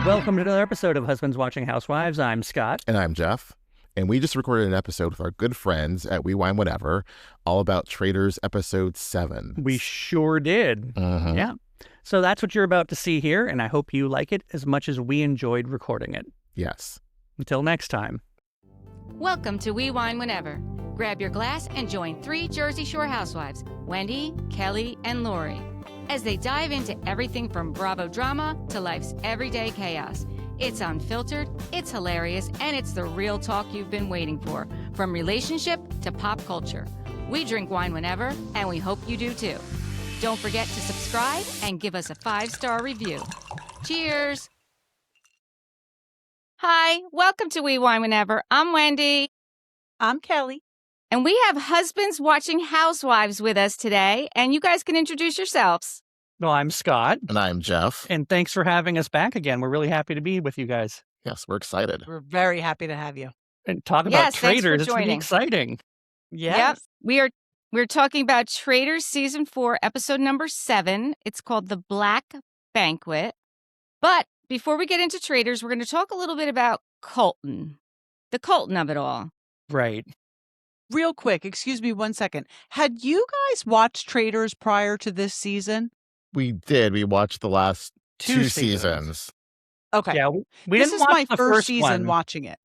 Welcome to another episode of Husbands Watching Housewives. I'm Scott. And I'm Jeff. And we just recorded an episode with our good friends at We Wine Whatever, all about Traitors episode 7. We sure did. Mhm. Yeah. So that's what you're about to see here, and I hope you like it as much as we enjoyed recording it. Yes. Until next time. Welcome to We Wine Whenever. Grab your glass and join 3 Jersey Shore housewives, Wendy, Kelly, and Lori, as they dive into everything from Bravo drama to life's everyday chaos. It's unfiltered, it's hilarious, and it's the real talk you've been waiting for, from relationship to pop culture. We drink wine whenever, and we hope you do too. Don't forget to subscribe and give us a 5-star review. Cheers! Hi, welcome to We Wine Whenever. I'm Wendy. I'm Kelly. And we have husbands watching housewives with us today, and you guys can introduce yourselves. Well, I'm Scott, And I'm Jeff. and thanks for having us back again. We're really happy to be with you guys Yes, we're excited. We're very happy to have you. and talk about Yes, thanks for Traitors. It's really joining. exciting. Yes. Yep. We're talking about Traitors season 4, episode number 7. It's called The Black Banquet. But before we get into Traitors, we're going to talk a little bit about Colton, the Colton of it all. Right. Real quick, excuse me 1 second. Had you guys watched Traitors prior to this season? We did. We watched the last Two two seasons. seasons. Okay. Yeah, we This didn't is watch my the first season one, watching it.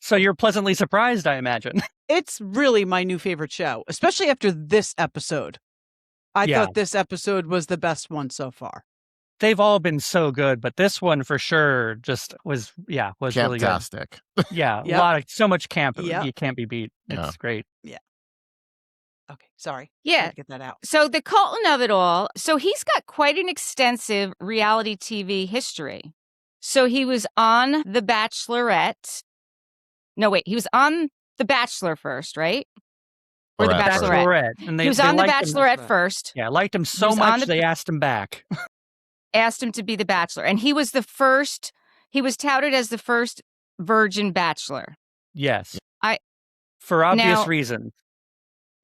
so you're pleasantly surprised, I imagine. It's really my new favorite show, especially after this episode. I Yeah. thought this episode was the best one so far. They've all been so good, but this one for sure just was really good. Fantastic. Yeah, Yep. so much camp. Yep. You can't be beat. It's Yeah. great. Okay, sorry. Yeah. Had to get that out. So the Colton of it all. So he's got quite an extensive reality TV history. So he was on The Bachelorette. No, wait. He was on The Bachelor first, right? Or The Correct. Bachelorette. And He was on The liked him- Bachelorette first. Yeah, liked him so was on much the- they asked him back. Asked him to be the Bachelor. And he was the first. He was touted as the first virgin Bachelor. Yes. I- For obvious Now- reasons.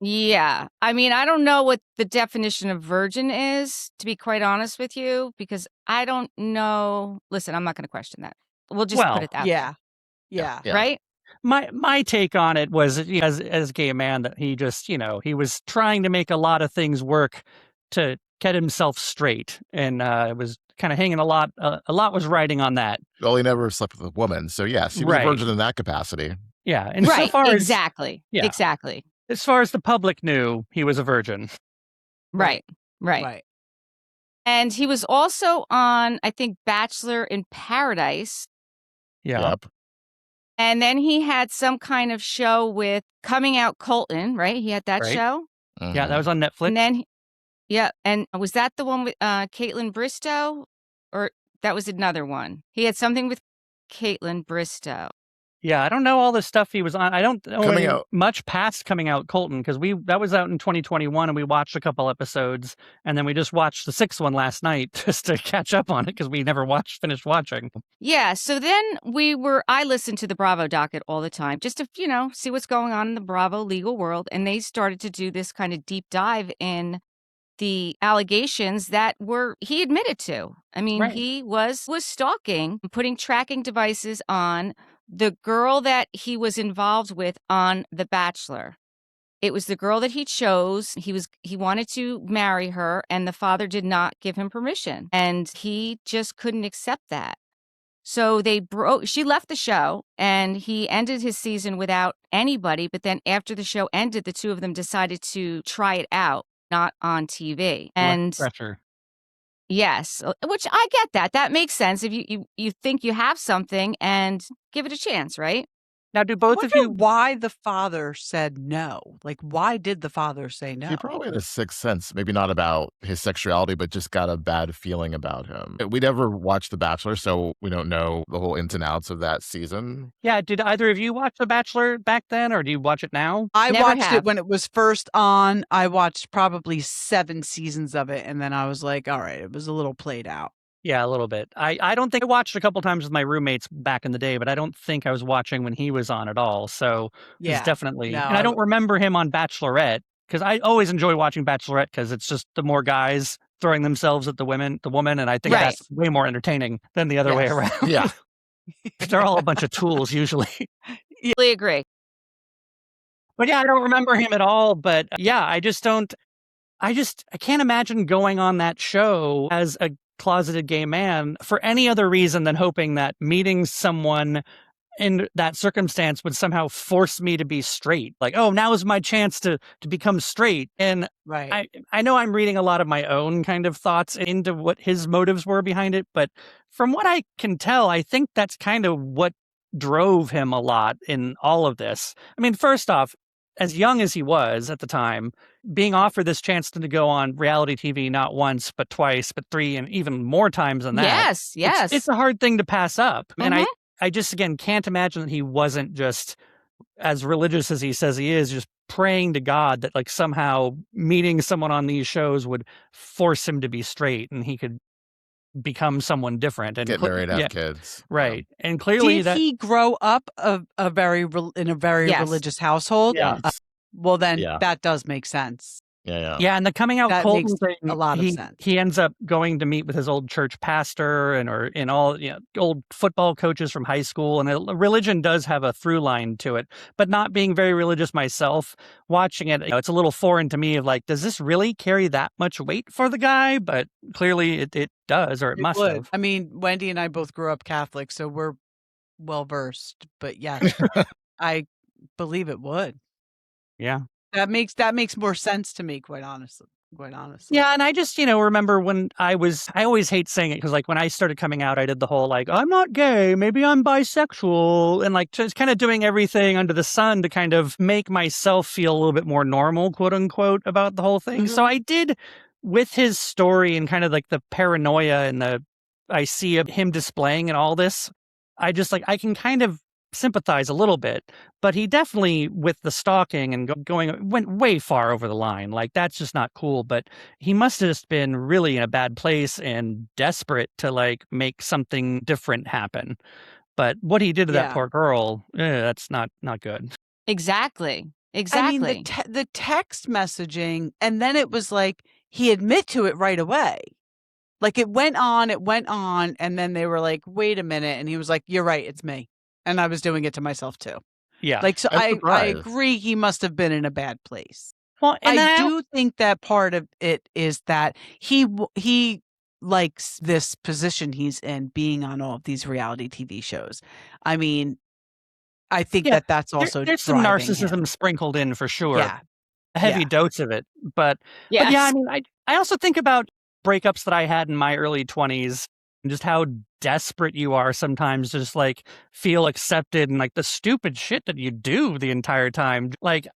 Yeah. I mean, I don't know what the definition of virgin is, to be quite honest with you, because I don't know. Listen, I'm not going to question that. We'll just Well, put it that Yeah. way. Yeah. Yeah. Right? My take on it was, as a gay man, that he just, he was trying to make a lot of things work to get himself straight, and it was kind of hanging a lot was riding on that. Well, he never slept with a woman. So, yes, he was Right. a virgin in that capacity. Yeah, and Right. so far Exactly. Yeah. Exactly. as far as the public knew, he was a virgin. Right. Right. Right. And he was also on, I think, Bachelor in Paradise. Yeah. Yep. And then he had some kind of show with Coming Out Colton, right? He had that Right. show. Yeah, that was on Netflix. And then, and was that the one with Caitlin Bristow? Or that was another one? He had something with Caitlin Bristow. Yeah, I don't know all the stuff he was on. I don't know Coming any Out. much past Coming Out Colton, because that was out in 2021 and we watched a couple episodes, and then we just watched the 6th one last night just to catch up on it because we never finished watching. Yeah, so then I listened to the Bravo docket all the time just to, see what's going on in the Bravo legal world. And they started to do this kind of deep dive in the allegations that he admitted to. I mean, Right. he was stalking, putting tracking devices on the girl that he was involved with on The Bachelor. It was the girl that he chose. He wanted to marry her, and the father did not give him permission. And he just couldn't accept that. So she left the show, and he ended his season without anybody. But then after the show ended, the two of them decided to try it out, not on TV. And Pressure. yes, which I get that. That makes sense. If you think you have something, and give it a chance, right? Now, do both of Wonder you? why the father said no? Like, why did the father say no? He probably had a sixth sense, maybe not about his sexuality, but just got a bad feeling about him. We never watched The Bachelor, so we don't know the whole ins and outs of that season. Yeah, did either of you watch The Bachelor back then, or do you watch it now? I Never watched have. it when it was first on. I watched probably 7 seasons of it, and then I was like, all right, it was a little played out. Yeah, a little bit. I don't think I watched a couple times with my roommates back in the day, but I don't think I was watching when he was on at all. So Yeah. it's definitely, No, and I don't remember him on Bachelorette, because I always enjoy watching Bachelorette because it's just the more guys throwing themselves at the woman, and I think Right. that's way more entertaining than the other way Yes. around. Yeah. They're all a bunch of tools usually. Totally agree. But yeah, I don't remember him at all. But yeah, I can't imagine going on that show as a closeted gay man for any other reason than hoping that meeting someone in that circumstance would somehow force me to be straight. Like, oh, now is my chance to become straight. And Right. I know I'm reading a lot of my own kind of thoughts into what his motives were behind it, but from what I can tell, I think that's kind of what drove him a lot in all of this. I mean, first off, as young as he was at the time, being offered this chance to go on reality TV not once, but twice, but three, and even more times than that. Yes, yes. It's a hard thing to pass up. And Mhm. I just, again, can't imagine that he wasn't just as religious as he says he is, just praying to God that like somehow meeting someone on these shows would force him to be straight and he could become someone different and Get married, have yeah, kids. right. And clearly Did that he grow up in a very Yes. religious household? Yeah. Well, then Yeah. that does make sense. Yeah. yeah, and the coming out That Colton makes thing, a lot of sense. he ends up going to meet with his old church pastor and or in all old football coaches from high school, and religion does have a through line to it. But not being very religious myself, watching it, it's a little foreign to me. Of like, does this really carry that much weight for the guy? But clearly, it does, or it must would. have. I mean, Wendy and I both grew up Catholic, so we're well versed. But yes, I believe it would. Yeah. That makes more sense to me, quite honestly. Yeah, and I just, remember when I always hate saying it because, like, when I started coming out, I did the whole, like, I'm not gay, maybe I'm bisexual, and, like, just kind of doing everything under the sun to kind of make myself feel a little bit more normal, quote unquote, about the whole thing. So I did, with his story and kind of, like, the paranoia and I see of him displaying and all this, I just, like, I can kind of sympathize a little bit, but he definitely, with the stalking and went way far over the line. Like, that's just not cool. But he must have just been really in a bad place and desperate to like make something different happen. But what he did to that Yeah. poor girl, that's not good. Exactly. I Exactly. mean, the text messaging, and then it was like he admit to it right away. Like it went on, and then they were like, "Wait a minute," and he was like, "You're right, it's me," and I was doing it to myself too. Yeah. Like, so I'm I surprised. agree he must have been in a bad place. Well, and I then do think that part of it is that he likes this position he's in, being on all of these reality TV shows. I mean, I think Yeah, that's also there's some driving narcissism him. sprinkled in for sure. Yeah. A heavy Yeah. dose of it. But Yes. yeah, I mean, I also think about breakups that I had in my early 20s and just how desperate you are sometimes to just like feel accepted and like the stupid shit that you do the entire time. Like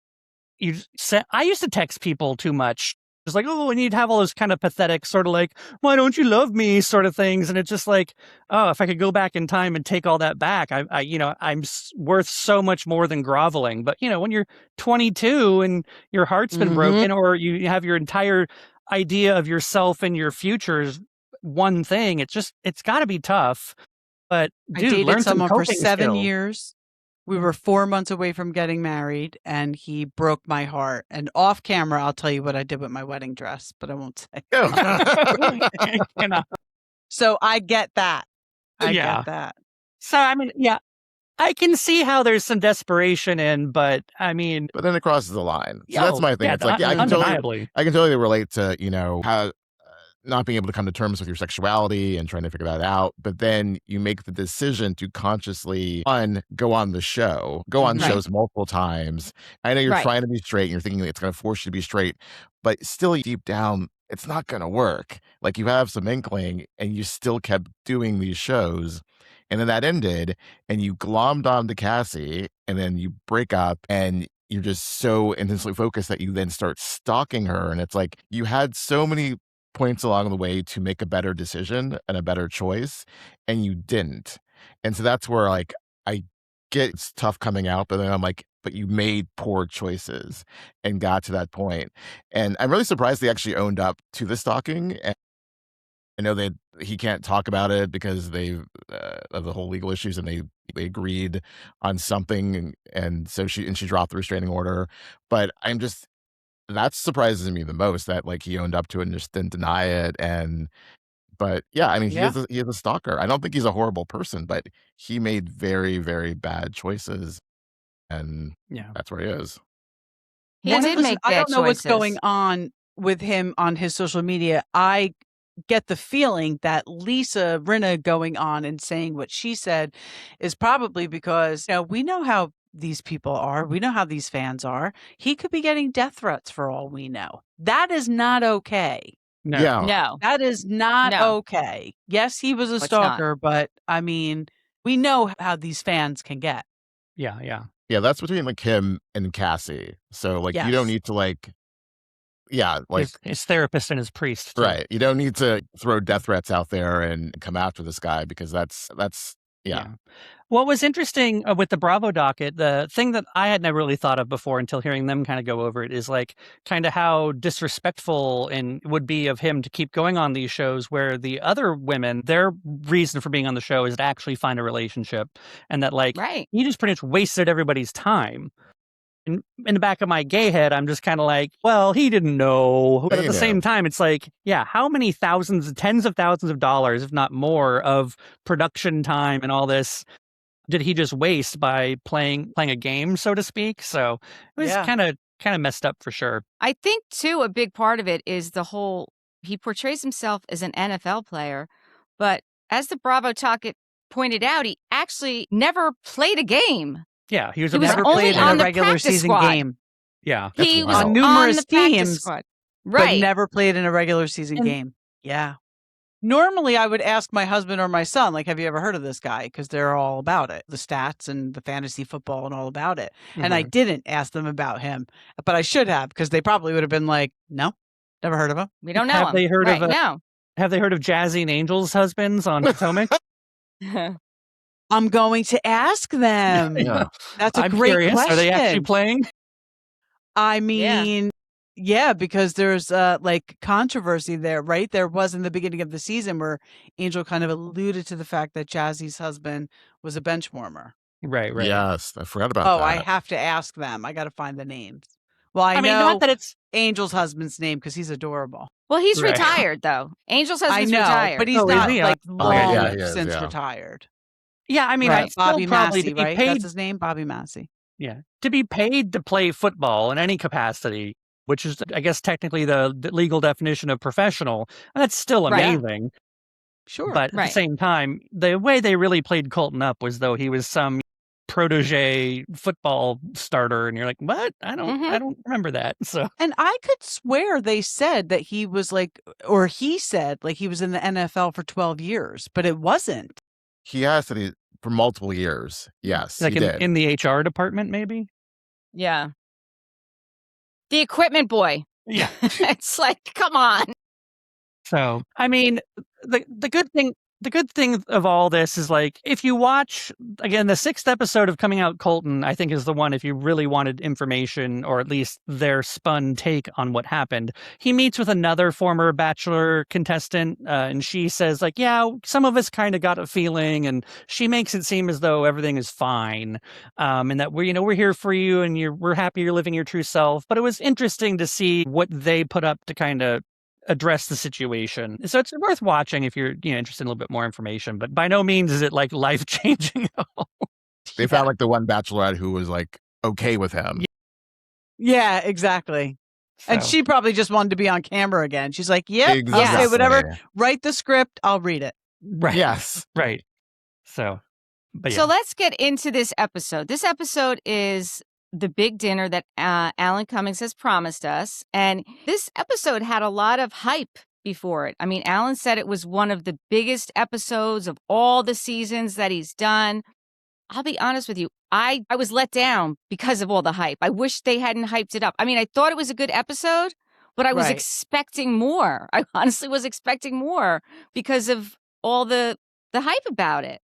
I used to text people too much. Just like, oh, and you'd have all those kind of pathetic sort of like, why don't you love me sort of things. And it's just like, oh, if I could go back in time and take all that back, I'm worth so much more than groveling. But, when you're 22 and your heart's been broken, or you have your entire idea of yourself and your future's one thing, it's got to be tough. But I dude, dated learn some someone for coping 7 skills. years. We were 4 months away from getting married, and he broke my heart. And off camera, I'll tell you what I did with my wedding dress, but I won't say. So I get that. I Yeah. get that. So, I mean, yeah, I can see how there's some desperation in, but I mean, But then it crosses the line. So Yeah, that's my thing. yeah, It's like, yeah, undeniably. I can totally relate to, how not being able to come to terms with your sexuality and trying to figure that out. But then you make the decision to consciously, go on the show, go on Right. shows multiple times. I know you're Right. trying to be straight and you're thinking it's going to force you to be straight, but still deep down, it's not going to work. Like you have some inkling and you still kept doing these shows. And then that ended and you glommed on to Cassie and then you break up and you're just so intensely focused that you then start stalking her. And it's like you had so many points along the way to make a better decision and a better choice, and you didn't. And so that's where like I get it's tough coming out, but then I'm like, but you made poor choices and got to that point. And I'm really surprised they actually owned up to the stalking. And I know that he can't talk about it because they of the whole legal issues, and they agreed on something, and so she dropped the restraining order. But I'm just that surprises me the most, that like he owned up to it and just didn't deny it. But yeah, I mean, Yeah. he is a stalker. I don't think he's a horrible person, but he made very, very bad choices, and Yeah. that's where he is. He One, did listen, make I bad don't know what's choices. going on with him on his social media. I get the feeling that Lisa Rinna going on and saying what she said is probably because, we know how these people are. We know how these fans are. He could be getting death threats for all we know. That is not okay. No. Yeah, No, That is not No. okay. Yes, he was a It's not. stalker, but I mean, we know how these fans can get. Yeah. Yeah. yeah, that's between like him and Cassie. So like you don't Yes. need to like, yeah, like His therapist and his priest. Too. right. You don't need to throw death threats out there and come after this guy, because that's yeah. What was interesting with the Bravo docket, the thing that I had never really thought of before until hearing them kind of go over it, is like kind of how disrespectful and would be of him to keep going on these shows where the other women, their reason for being on the show is to actually find a relationship, and that like Right. he just pretty much wasted everybody's time. In the back of my gay head, I'm just kind of like, well, he didn't know. But at the same time, it's like, yeah, how many thousands, tens of thousands of dollars, if not more, of production time and all this did he just waste by playing a game, so to speak? So it was Yeah. kind of messed up for sure. I think too a big part of it is the whole he portrays himself as an NFL player, but as the Bravo Talk pointed out, he actually never played a game. Yeah, he was He was Never only played in on a the regular practice season squad. game, yeah. That's He was wild. On numerous the practice teams, squad. but Right. never played in a regular season And- game. Yeah. Normally, I would ask my husband or my son, like, have you ever heard of this guy? Because they're all about it, the stats and the fantasy football and all about it. And I Mhm. didn't ask them about him, but I should have, because they probably would have been like, no, never heard of him. We don't know Have him. they heard right. of No. have they heard of Jazzy and Angel's husbands on Potomac? I'm going to ask them. Yeah. That's a I'm great curious. question. Are they actually playing? I mean, yeah, because there's like controversy there, right? There was in the beginning of the season where Angel kind of alluded to the fact that Jazzy's husband was a bench warmer. Right. Yes, I forgot about Oh, that. I have to ask them. I got to find the names. Well, I I mean, know not that it's Angel's husband's name because he's adorable. Well, he's Right. retired though. Angel's I husband's know, retired. but he's Oh, is not he? like Oh, long yeah, he is, since yeah. retired. yeah. I mean, Right, I'd still Bobby probably Massey, to be right? paid. That's his name, Bobby Massey. Yeah, to be paid to play football in any capacity, which is, I guess, technically the legal definition of professional. That's still Right. amazing. Sure. But at the Right. same time, the way they really played Colton up was though he was some protege football starter, and you're like, what? I don't remember that. So And I could swear they said that he was like, or he said like he was in the NFL for 12 years, but it wasn't. He has to for multiple years. Yes, like he did. in the HR department, maybe. Yeah. The equipment boy. Yeah. It's like, come on. So I mean, the good thing of all this is like if you watch again the 6th episode of Coming Out Colton, I think is the one if you really wanted information or at least their spun take on what happened. He meets with another former Bachelor contestant, and she says like, yeah, some of us kind of got a feeling, and she makes it seem as though everything is fine, and that we're here for you, and we're happy you're living your true self. But it was interesting to see what they put up to kind of address the situation. So it's worth watching if you're interested in a little bit more information, but by no means is it like life changing at all. They found like the one bachelorette who was like okay with him. Yeah, exactly. And So, she probably just wanted to be on camera again. She's like, yep, I'll say Exactly. whatever. Write the script. I'll read it. right. Yes. Right. So, but yeah. So let's get into this episode. This episode is the big dinner that Alan Cummings has promised us. And this episode had a lot of hype before it. I mean, Alan said it was one of the biggest episodes of all the seasons that he's done. I'll be honest with you. I was let down because of all the hype. I wish they hadn't hyped it up. I mean, I thought it was a good episode, but I was Right. expecting more. I honestly was expecting more because of all the hype about it.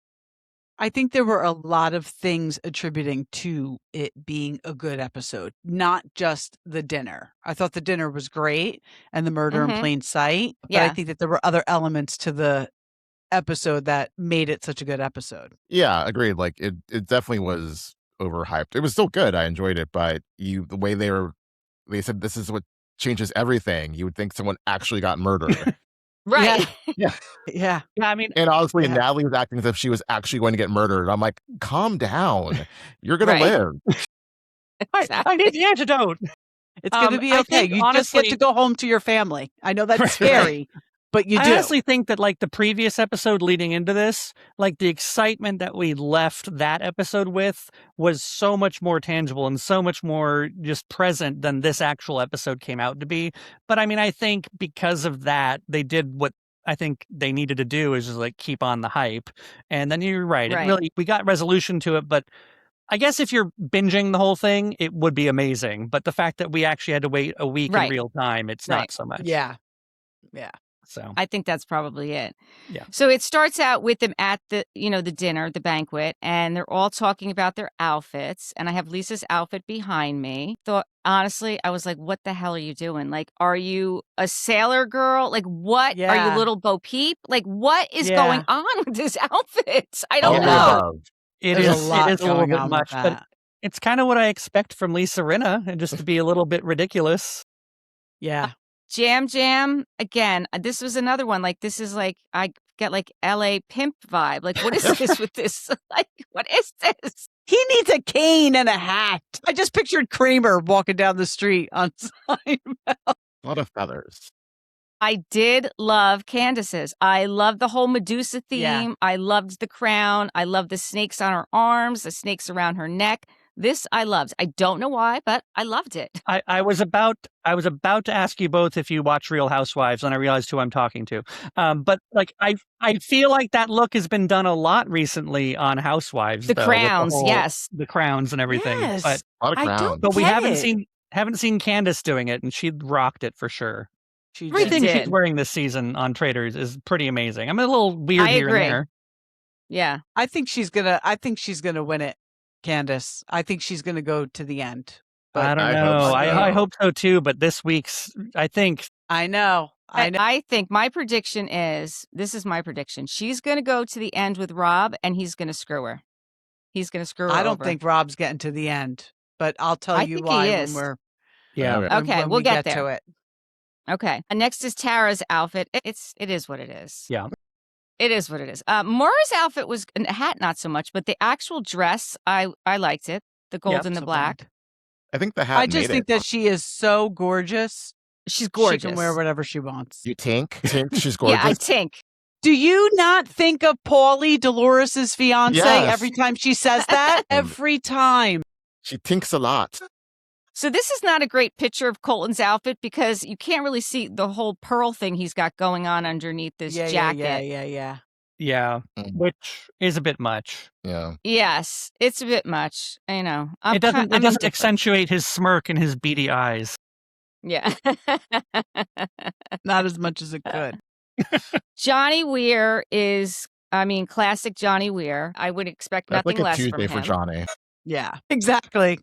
I think there were a lot of things attributing to it being a good episode, not just the dinner. I thought the dinner was great and the murder in Mhm. plain sight, but I Yeah. think that there were other elements to the episode that made it such a good episode. Yeah, agreed. Like it definitely was overhyped. It was still good. I enjoyed it, but the way they said this is what changes everything. You would think someone actually got murdered. Right. Yeah. Yeah. Yeah, I mean, And honestly, Yeah. Natalie was acting as if she was actually going to get murdered. I'm like, calm down. You're going Right. to live. I need the antidote. It's going to be I okay. think, You just get honestly, to go home to your family. I know that's Right. scary, but you I do. honestly think that like the previous episode leading into this, like the excitement that we left that episode with was so much more tangible and so much more just present than this actual episode came out to be. But I mean, I think because of that, they did what I think they needed to do, is just like keep on the hype. And then you're right. It Right. really, we got resolution to it, but I guess if you're binging the whole thing, it would be amazing. But the fact that we actually had to wait a week in Right. real time, it's Right. not so much. Yeah. Yeah. So I think that's probably it. Yeah. So it starts out with them at the, the dinner, the banquet, and they're all talking about their outfits. And I have Lisa's outfit behind me. Honestly, I was like, what the hell are you doing? Like, are you a sailor girl? Like, what? Are Yeah. you little Bo Peep? Like, what is Yeah. going on with this outfit? I All don't the know. above. It There's is a lot a little going bit on with much, but that. it's kind of what I expect from Lisa Rinna, and just to be a little bit ridiculous. Yeah. Jam Jam, again, this was another one. Like, this is like, I get like LA pimp vibe. Like, what is this with this? Like, what is this? He needs a cane and a hat. I just pictured Kramer walking down the street on Seinfeld. A lot of feathers. I did love Candace's. I loved the whole Medusa theme. Yeah. I loved the crown. I loved the snakes on her arms, the snakes around her neck. This I loved. I don't know why, but I loved it. I was about to ask you both if you watch Real Housewives, and I realized who I'm talking to. But like I feel like that look has been done a lot recently on Housewives. The though, with crowns, whole- yes. the crowns and everything. Yes. But A lot of I crowns. don't but we get haven't it. seen Candace doing it, and she rocked it for sure. She Everything did. she's wearing this season on Traitors is pretty amazing. I'm a little weird I here agree. and there. Yeah. I think she's gonna win it, Candace. I think she's gonna go to the end. But I don't I hope know. so. I hope so too. But this week's, I think I know. I think my prediction is, this is my prediction. She's going to go to the end with Rob, and he's going to screw her. He's going to screw her I don't over. think Rob's getting to the end, but I'll tell I you think he why is. when we're yeah. Okay. Okay, when we'll we get to there. it. Okay. Next is Tara's outfit. It is what it is. Yeah. It is what it is. Maura's outfit was a hat, not so much, but the actual dress, I liked it. The gold Yep, and the so black. bad. I think the hat I just made think it. that she is so gorgeous. She's gorgeous. She can wear whatever she wants. You tink, she's gorgeous. Yeah, I think. Do you not think of Paulie, Dolores' fiance, Yes. every time she says that? Every time. She tinks a lot. So this is not a great picture of Colton's outfit because you can't really see the whole pearl thing he's got going on underneath this jacket. Yeah, Mm. which is a bit much. Yeah. Yes, it's a bit much. I know. It doesn't I'm indifferent. accentuate his smirk and his beady eyes. Yeah. Not as much as it could. Johnny Weir is, classic Johnny Weir. I would expect That's nothing like a less Tuesday from for him. Johnny. Yeah, exactly.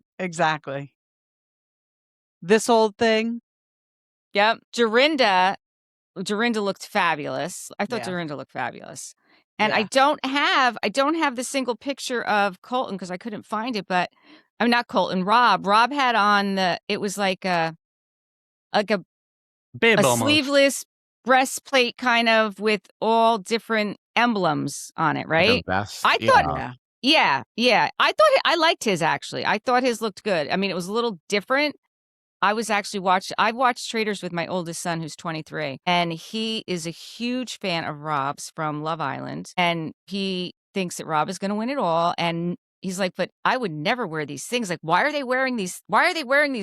This old thing. Yep. Dorinda looked fabulous. I thought Yeah. Dorinda looked fabulous. And Yeah. I don't have the single picture of Colton because I couldn't find it, but I'm not Colton, Rob. Rob had on it was like a Bib almost. sleeveless breastplate kind of with all different emblems on it, right? Like a vest. I thought- Yeah. Yeah. I liked his actually. I thought his looked good. It was a little different. I watched Traitors with my oldest son who's 23, and he is a huge fan of Rob's from Love Island, and he thinks that Rob is going to win it all. And he's like, but I would never wear these things. Like, why are they wearing these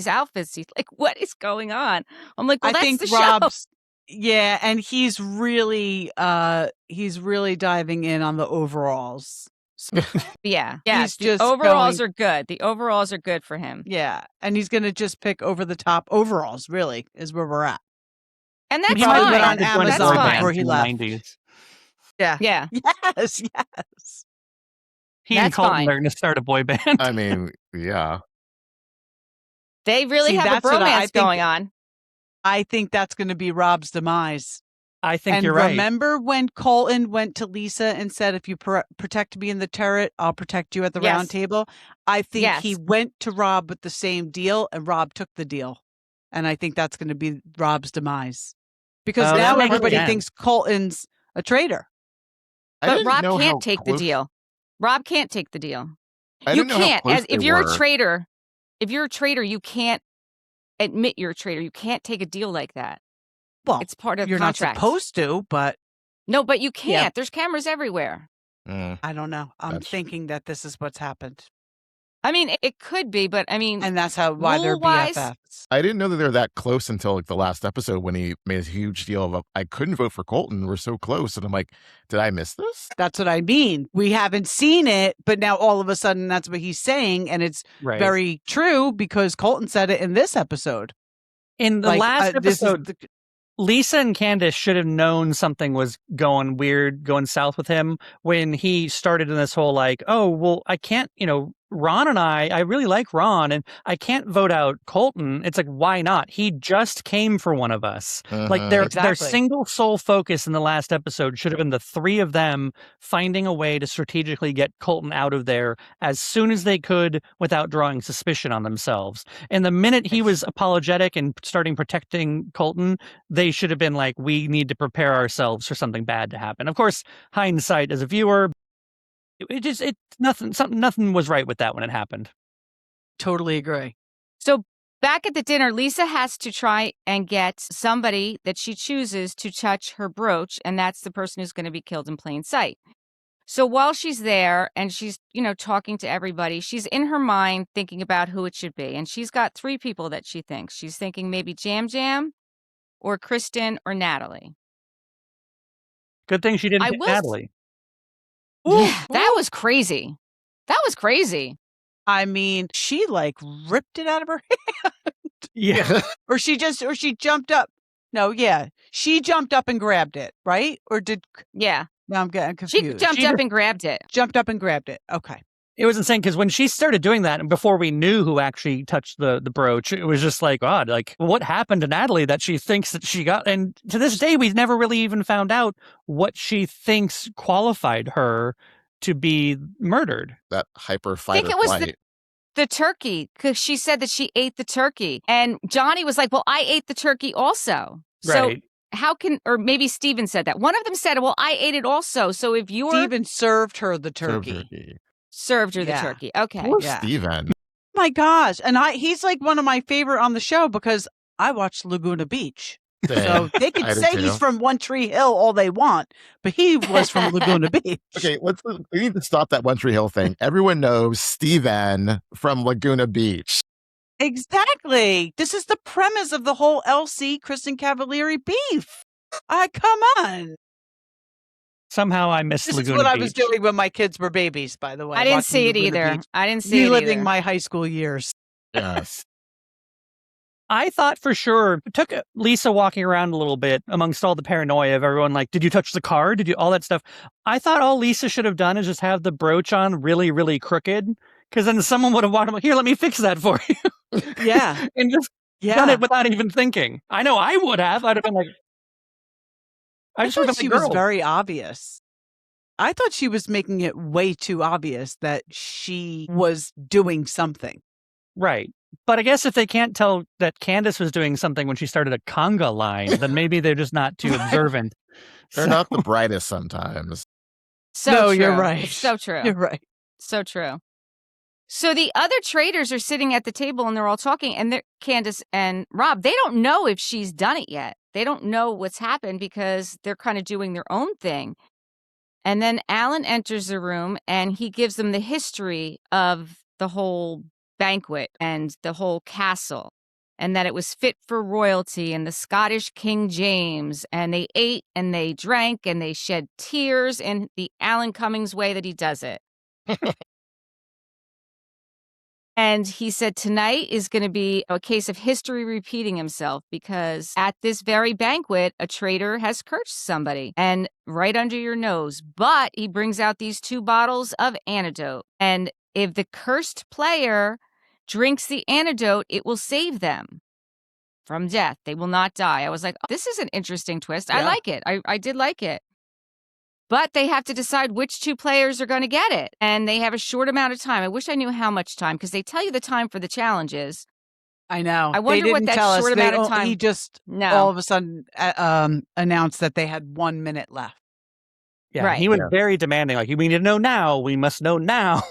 outfits? He's like, what is going on? I'm like, well, I that's think the show. Rob's. Yeah, and he's really diving in on the overalls. Yeah. He's The just overalls going- are good. The overalls are good for him. Yeah, and he's gonna just pick over the top overalls. Really, is where we're at. And that's He might have fine. been on That's Amazon fine. before he left. 90s. Yeah. Yeah. Yes. He and That's Colton fine. are going to start a boy band. I mean, yeah. They really See, have a that's what I bromance think- going on. I think that's going to be Rob's demise. I think And you're right. remember when Colton went to Lisa and said, if you protect me in the turret, I'll protect you at the Yes. round table? I think he Yes. went to Rob with the same deal, and Rob took the deal. And I think that's going to be Rob's demise. Because Oh, that now makes everybody sense. thinks Colton's a traitor. I But didn't Rob know how can't take the close. deal. Rob can't take the deal. I You didn't know how can't. close As they if you're a were. traitor, you can't admit you're a traitor. You can't take a deal like that. Well, It's part of you're contract. not supposed to, but No, but you can't. Yeah. There's cameras everywhere. Mm, I don't know. I'm That's- thinking that this is what's happened. I mean, it could be, but I mean, And that's why they're rule-wise- BFFs. I didn't know that they were that close until like the last episode when he made a huge deal of I couldn't vote for Colton. We're so close, and I'm like, did I miss this? That's what I mean. We haven't seen it, but now all of a sudden that's what he's saying. And it's Right. very true because Colton said it in this episode. In the Like, last this is episode, the- Lisa and Candace should have known something was going weird, going south with him when he started in this whole like, oh, well, I can't, Ron and I really like Ron and I can't vote out Colton. It's like, why not? He just came for one of us. Like Mhm. their Exactly. single sole focus in the last episode should have been the three of them finding a way to strategically get Colton out of there as soon as they could without drawing suspicion on themselves. And the minute he was apologetic and starting protecting Colton, they should have been like, we need to prepare ourselves for something bad to happen. Of course, hindsight as a viewer, nothing was right with that when it happened. Totally agree. So back at the dinner, Lisa has to try and get somebody that she chooses to touch her brooch, and that's the person who's going to be killed in plain sight. So while she's there and she's, talking to everybody, she's in her mind thinking about who it should be. And she's got three people that she thinks. She's thinking maybe Jam Jam or Kristen or Natalie. Good thing she didn't I get will s- Natalie. Yeah, that was crazy. That was crazy. I mean, she like ripped it out of her hand. Yeah. Or she jumped up. No, yeah. She jumped up and grabbed it, right? Or did Yeah. now I'm getting She confused. jumped up and grabbed it. Jumped up and grabbed it. Okay. It was insane because when she started doing that, and before we knew who actually touched the brooch, it was just like, God, like what happened to Natalie that she thinks that she got? And to this day, we've never really even found out what she thinks qualified her to be murdered. That hyper I think fight or it was flight. the turkey, because she said that she ate the turkey. And Johnny was like, well, I ate the turkey also. So Right. or maybe Steven said that. One of them said, well, I ate it also. So if you're Steven served her the Served turkey. served her Yeah. the turkey. Okay. Poor Yeah. Steven. My gosh. And he's like one of my favorite on the show because I watched Laguna Beach. So they could I did say he's too. from One Tree Hill all they want, but he was from Laguna Beach. Okay, we need to stop that One Tree Hill thing. Everyone knows Steven from Laguna Beach. Exactly. This is the premise of the whole LC Kristen Cavalieri beef. Come on. Somehow I missed This Laguna is what Beach. I was doing when my kids were babies, by the way. I didn't watching see it Laguna either. Beach. I didn't see it Reliving either. my high school years. Yes. I thought for sure it took Lisa walking around a little bit amongst all the paranoia of everyone like, did you touch the car? Did you all that stuff? I thought all Lisa should have done is just have the brooch on really, really crooked. Because then someone would have wanted, here, let me fix that for you. Yeah. And just done it without even thinking. I know I would have. I'd have been like, I just would thought have she been was very obvious. I thought she was making it way too obvious that she was doing something. Right. But I guess if they can't tell that Candace was doing something when she started a conga line, then maybe they're just not too observant. They're not the brightest sometimes. So No, true. you're right. It's so true. You're right. So true. So the other traitors are sitting at the table and they're all talking, and Candace and Rob, they don't know if she's done it yet. They don't know what's happened because they're kind of doing their own thing. And then Alan enters the room and he gives them the history of the whole banquet and the whole castle, and that it was fit for royalty and the Scottish King James, and they ate and they drank and they shed tears in the Alan Cummings way that he does it. And he said tonight is going to be a case of history repeating himself because at this very banquet, a traitor has cursed somebody and right under your nose. But he brings out these 2 bottles of antidote. And if the cursed player drinks the antidote, it will save them from death. They will not die. I was like, oh, this is an interesting twist. I Yeah. like it. I did like it. But they have to decide which 2 players are going to get it. And they have a short amount of time. I wish I knew how much time because they tell you the time for the challenges. I know. I wonder they what didn't that tell us. short amount of time. He just all No. of a sudden announced that they had 1 minute left. Yeah, Right. he was Yeah. very demanding. Like, we need to know now. We must know now.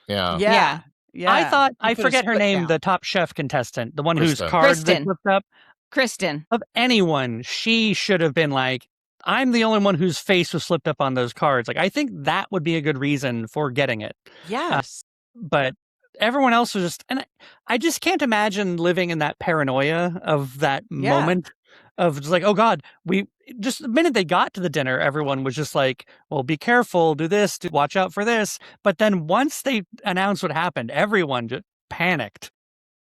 Yeah. Yeah. Yeah. I thought, He I put his forget her foot name, down. the Top Chef contestant, the one whose Kristen. card they Kristen. flipped up. Kristen. Of anyone, she should have been like, I'm the only one whose face was flipped up on those cards. Like, I think that would be a good reason for getting it. Yes. But everyone else was just, and I just can't imagine living in that paranoia of that Yeah. moment of just like, oh God, just the minute they got to the dinner, everyone was just like, well, be careful, do this, watch out for this. But then once they announced what happened, everyone just panicked.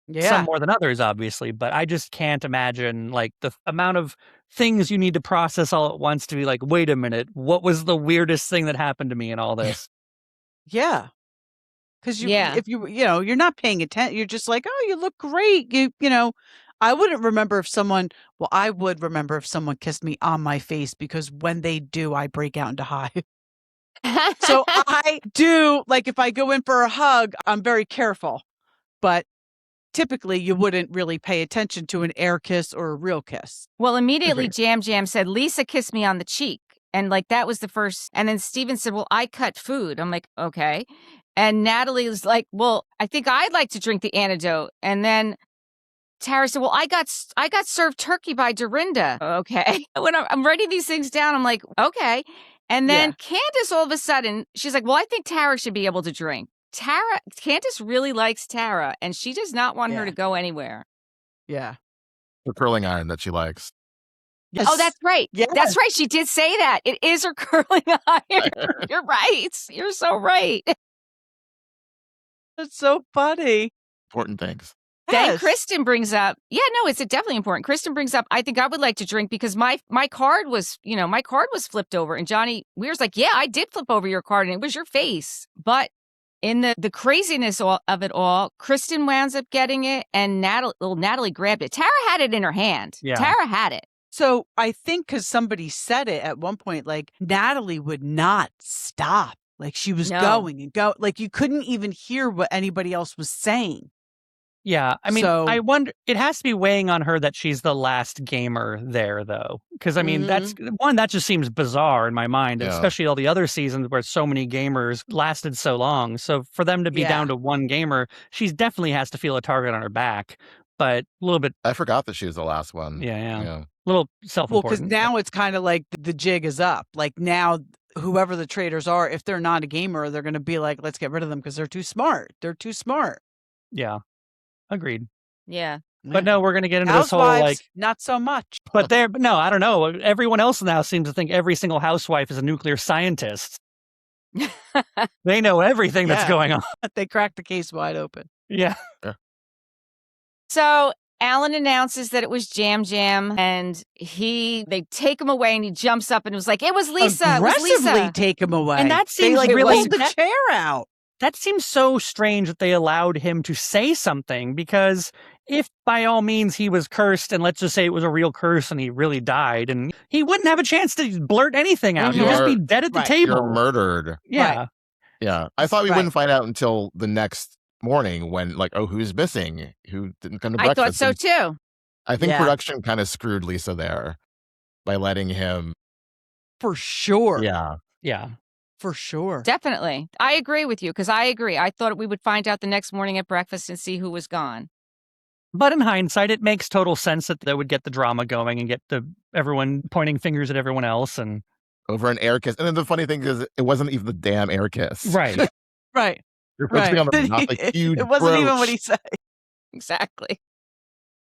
Yeah. Some more than others, obviously, but I just can't imagine like the amount of things you need to process all at once to be like, wait a minute, what was the weirdest thing that happened to me in all this? Yeah. Because Yeah. if you're not paying attention, you're just like, oh, you look great. I wouldn't remember if someone, well, I would remember if someone kissed me on my face because when they do, I break out into hives. So I do, like, if I go in for a hug, I'm very careful. But typically, you wouldn't really pay attention to an air kiss or a real kiss. Well, immediately Agreed. Jam Jam said, Lisa kissed me on the cheek. And like that was the first. And then Steven said, well, I cut food. I'm like, okay. And Natalie was like, well, I think I'd like to drink the antidote. And then Tara said, well, I got served turkey by Dorinda. Okay. When I'm writing these things down, I'm like, okay. And then Candace, all of a sudden, she's like, well, I think Tara should be able to drink. Candace really likes Tara, and she does not want her Yeah. to go anywhere. Yeah. The curling iron that she likes. Yes. Oh, that's right. Yes. That's right. She did say that. It is her curling iron. You're right. You're so right. That's so funny. Important things. Then Yes. Kristen brings up, it's definitely important. Kristen brings up, I think I would like to drink because my card was, my card was flipped over. And Johnny Weir's like, yeah, I did flip over your card and it was your face. But in the craziness of it all, Kristen winds up getting it and Natalie grabbed it. Tara had it in her hand. Yeah. Tara had it. So I think because somebody said it at one point, like Natalie would not stop. Like she was No. going and go. Like you couldn't even hear what anybody else was saying. Yeah, I mean, So- I wonder, it has to be weighing on her that she's the last gamer there, though. Because, I mean, that just seems bizarre in my mind, Yeah. especially all the other seasons where so many gamers lasted so long. So for them to be Yeah. down to one gamer, she definitely has to feel a target on her back. But a little bit, I forgot that she was the last one. yeah. A little Well, self-important. because now it's kind of like the jig is up. Like now, whoever the traitors are, if they're not a gamer, they're going to be like, let's get rid of them because they're too smart. They're too smart. Yeah, agreed. Yeah. But no, we're going to get into this whole, Housewives, like, not so much. but no, I don't know. Everyone else now seems to think every single housewife is a nuclear scientist. They know everything that's Yeah. going on. They cracked the case wide open. Yeah. So Alan announces that it was Jam Jam and they take him away and he jumps up and was like, it was Lisa. It was Aggressively Lisa. take him away. And that they seems like really- pulled the chair out. That seems so strange that they allowed him to say something, because if by all means he was cursed, and let's just say it was a real curse and he really died, and he wouldn't have a chance to blurt anything out. He'd just be dead at the Right. table. You're murdered. Yeah. Right. Yeah. I thought we Right. wouldn't find out until the next morning when, like, oh, who's missing? Who didn't come to I breakfast? thought so And too. I think Yeah. production kind of screwed Lisa there by letting him. For sure. Yeah. Yeah. For sure. Definitely. I agree with you because I agree. I thought we would find out the next morning at breakfast and see who was gone. But in hindsight, it makes total sense that they would get the drama going and get everyone pointing fingers at everyone else. And Over an air kiss. And then the funny thing is, it wasn't even the damn air kiss. right. Right. You're focusing on the not the huge It wasn't even brooch. what he said. Exactly.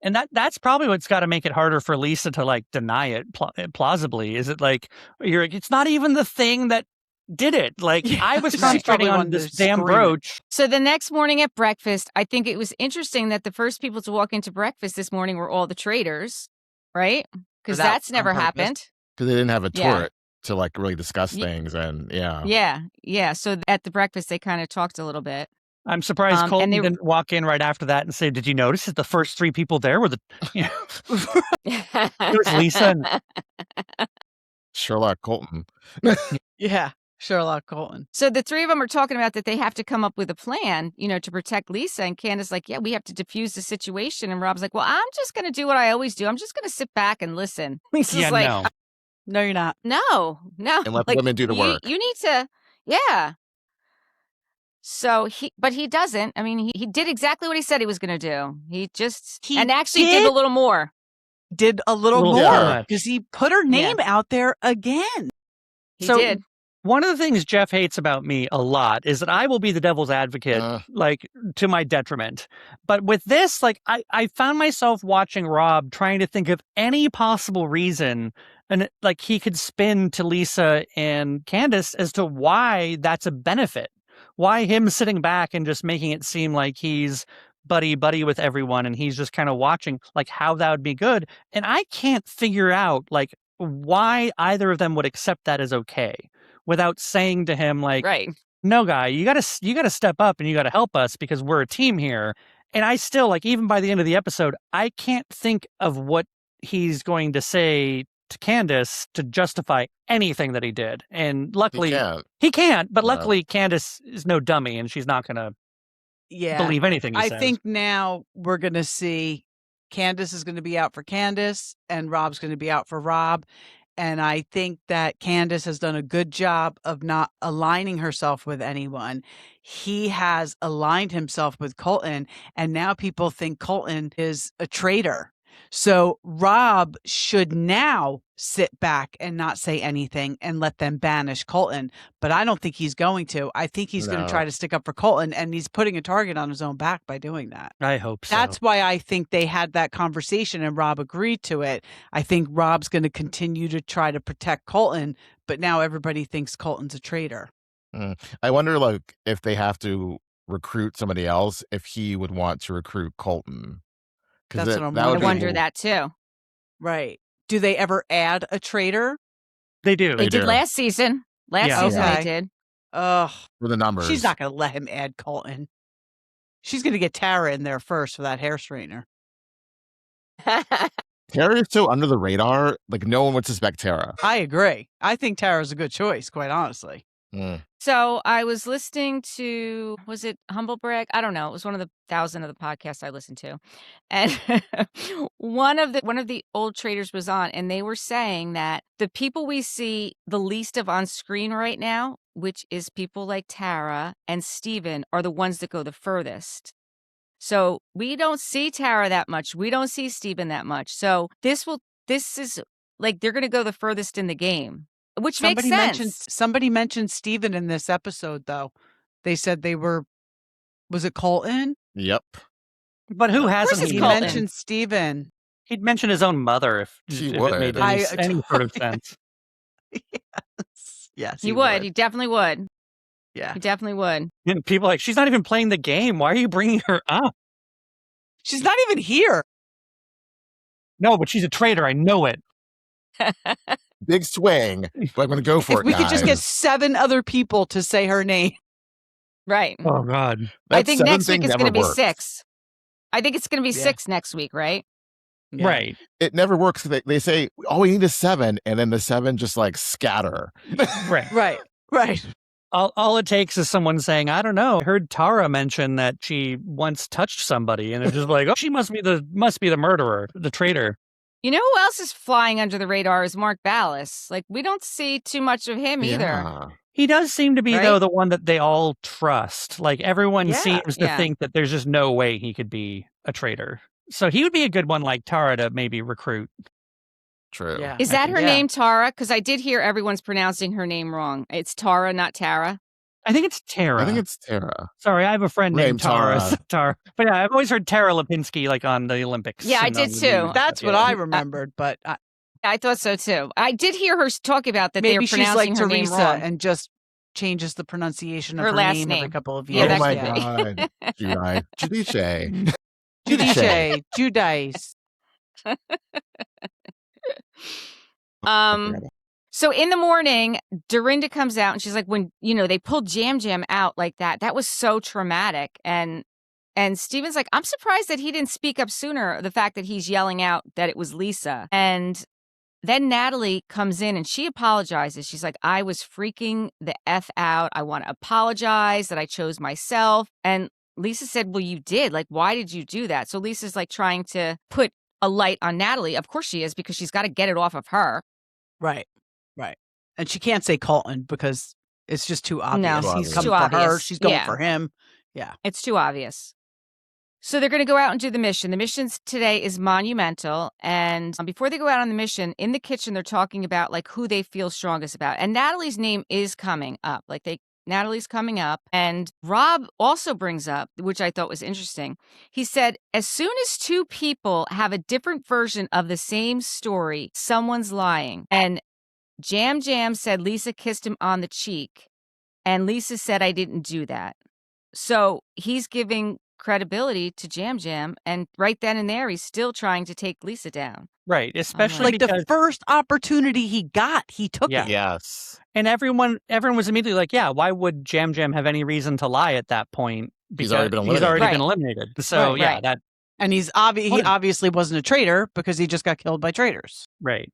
And that's probably what's got to make it harder for Lisa to like deny it plausibly. Is it like, it's not even the thing that did it. Like, Yeah, I was she's concentrating probably on wanted this to damn scream it. brooch. So the next morning at breakfast, I think it was interesting that the first people to walk into breakfast this morning were all the traitors, right? Because Without- that's never on purpose. happened. Because they didn't have a Yeah. turret to, like, really discuss things. And Yeah. So at the breakfast, they kind of talked a little bit. I'm surprised And Colton they- didn't walk in right after that and say, did you notice that the first three people there were it was Lisa and Sherlock Colton. Yeah. Sherlock Colton. So the three of them are talking about that they have to come up with a plan, to protect Lisa. And Candace like, yeah, we have to diffuse the situation. And Rob's like, well, I'm just going to do what I always do. I'm just going to sit back and listen. Lisa's Yeah, like, no. No, you're not. no. And let the Like, women do the work. You need to, yeah. So but he doesn't. I mean, he did exactly what he said he was going to do. And actually did a little more. Did a little Little more much. because he put her name out there again. He So, did. One of the things Jeff hates about me a lot is that I will be the devil's advocate, like, to my detriment. But with this, like, I found myself watching Rob trying to think of any possible reason and like he could spin to Lisa and Candace as to why that's a benefit. Why him sitting back and just making it seem like he's buddy with everyone and he's just kind of watching, like, how that would be good. And I can't figure out, like, why either of them would accept that as okay without saying to him, like, Right. no, guy, you gotta step up and you gotta help us because we're a team here. And I still, like, even by the end of the episode, I can't think of what he's going to say to Candace to justify anything that he did. And luckily he can't, but luckily Candace is no dummy and she's not gonna believe anything he says. I think now we're gonna see Candace is gonna be out for Candace and Rob's gonna be out for Rob. And I think that Candace has done a good job of not aligning herself with anyone. He has aligned himself with Colton, and now people think Colton is a traitor. So Rob should now sit back and not say anything and let them banish Colton. But I don't think he's going to. I think he's going to try to stick up for Colton, and he's putting a target on his own back by doing that. I hope so. That's why I think they had that conversation and Rob agreed to it. I think Rob's going to continue to try to protect Colton, but now everybody thinks Colton's a traitor. I wonder, like, if they have to recruit somebody else, if he would want to recruit Colton. That's what I'm I wondering. wonder that too. Right. Do they ever add a traitor? They do. They did last season. Last season they did. Ugh. For the numbers. She's not going to let him add Colton. She's going to get Tara in there first for that hair straightener. Tara is so under the radar, like no one would suspect Tara. I agree. I think Tara's a good choice, quite honestly. So I was listening to, was it Humble Brag? I don't know. It was one of the 1,000 of the podcasts I listened to. And one of the old traders was on, and they were saying that the people we see the least of on screen right now, which is people like Tara and Steven, are the ones that go the furthest. So we don't see Tara that much. We don't see Steven that much. So this is like they're going to go the furthest in the game. Which makes sense. Somebody mentioned Steven in this episode, though. They said was it Colton? Yep. But who hasn't? He mentioned Steven. He'd mention his own mother if it made any sort of sense. Yes, he would. He definitely would. Yeah. He definitely would. And people are like, she's not even playing the game. Why are you bringing her up? She's not even here. No, but she's a traitor. I know it. Big swing, but I'm going to go for it, we could just get 7 other people to say her name. Right. Oh, God. I think next week it's going to be 6. I think it's going to be 6 next week, right? Yeah. Right. It never works. They say, all we need is 7, and then the 7 just, like, scatter. Right. Right. All it takes is someone saying, I don't know, I heard Tara mention that she once touched somebody, and it's just like, oh, she must be the murderer, the traitor. You know who else is flying under the radar is Mark Ballas. Like, we don't see too much of him either. He does seem to be, though, the one that they all trust. Like, everyone seems to think that there's just no way he could be a traitor. So he would be a good one, like Tara, to maybe recruit. True. Yeah. Is that her name, Tara? Because I did hear everyone's pronouncing her name wrong. It's Tara, not Tara. I think it's Tara. I think it's Tara. Sorry, I have a friend named Tara. Tara. But yeah, I've always heard Tara Lipinski, like, on the Olympics. Yeah, I did too. That's what I remembered, but I thought so too. I did hear her talk about that. Maybe they're she's like pronouncing her name Teresa wrong. and just changes the pronunciation of Her her last name name. every couple of years. Yeah, Oh my that God. Judice. Judice. So in the morning, Dorinda comes out and she's like, when, they pulled Jam out like that was so traumatic. And Steven's like, I'm surprised that he didn't speak up sooner. The fact that he's yelling out that it was Lisa. And then Natalie comes in and she apologizes. She's like, I was freaking the F out. I want to apologize that I chose myself. And Lisa said, well, you did. Like, why did you do that? So Lisa's like trying to put a light on Natalie. Of course she is, because she's got to get it off of her. Right. And she can't say Colton because it's just too obvious. No, He's it's coming too for her. obvious. She's going Yeah. for him. Yeah. It's too obvious. So they're going to go out and do the mission. The mission today is monumental. And before they go out on the mission, in the kitchen, they're talking about like who they feel strongest about. And Natalie's name is coming up. Natalie's coming up. And Rob also brings up, which I thought was interesting. He said, as soon as two people have a different version of the same story, someone's lying. And Jam said Lisa kissed him on the cheek. And Lisa said, I didn't do that. So he's giving credibility to Jam, and right then and there, he's still trying to take Lisa down. Right, especially Like because the first opportunity he got, he took Yeah. it. Yes. and everyone was immediately like, yeah, why would Jam have any reason to lie at that point? He's already been He's already eliminated. been eliminated. So Right. yeah, Right. that And he obviously wasn't a traitor because he just got killed by traitors. right.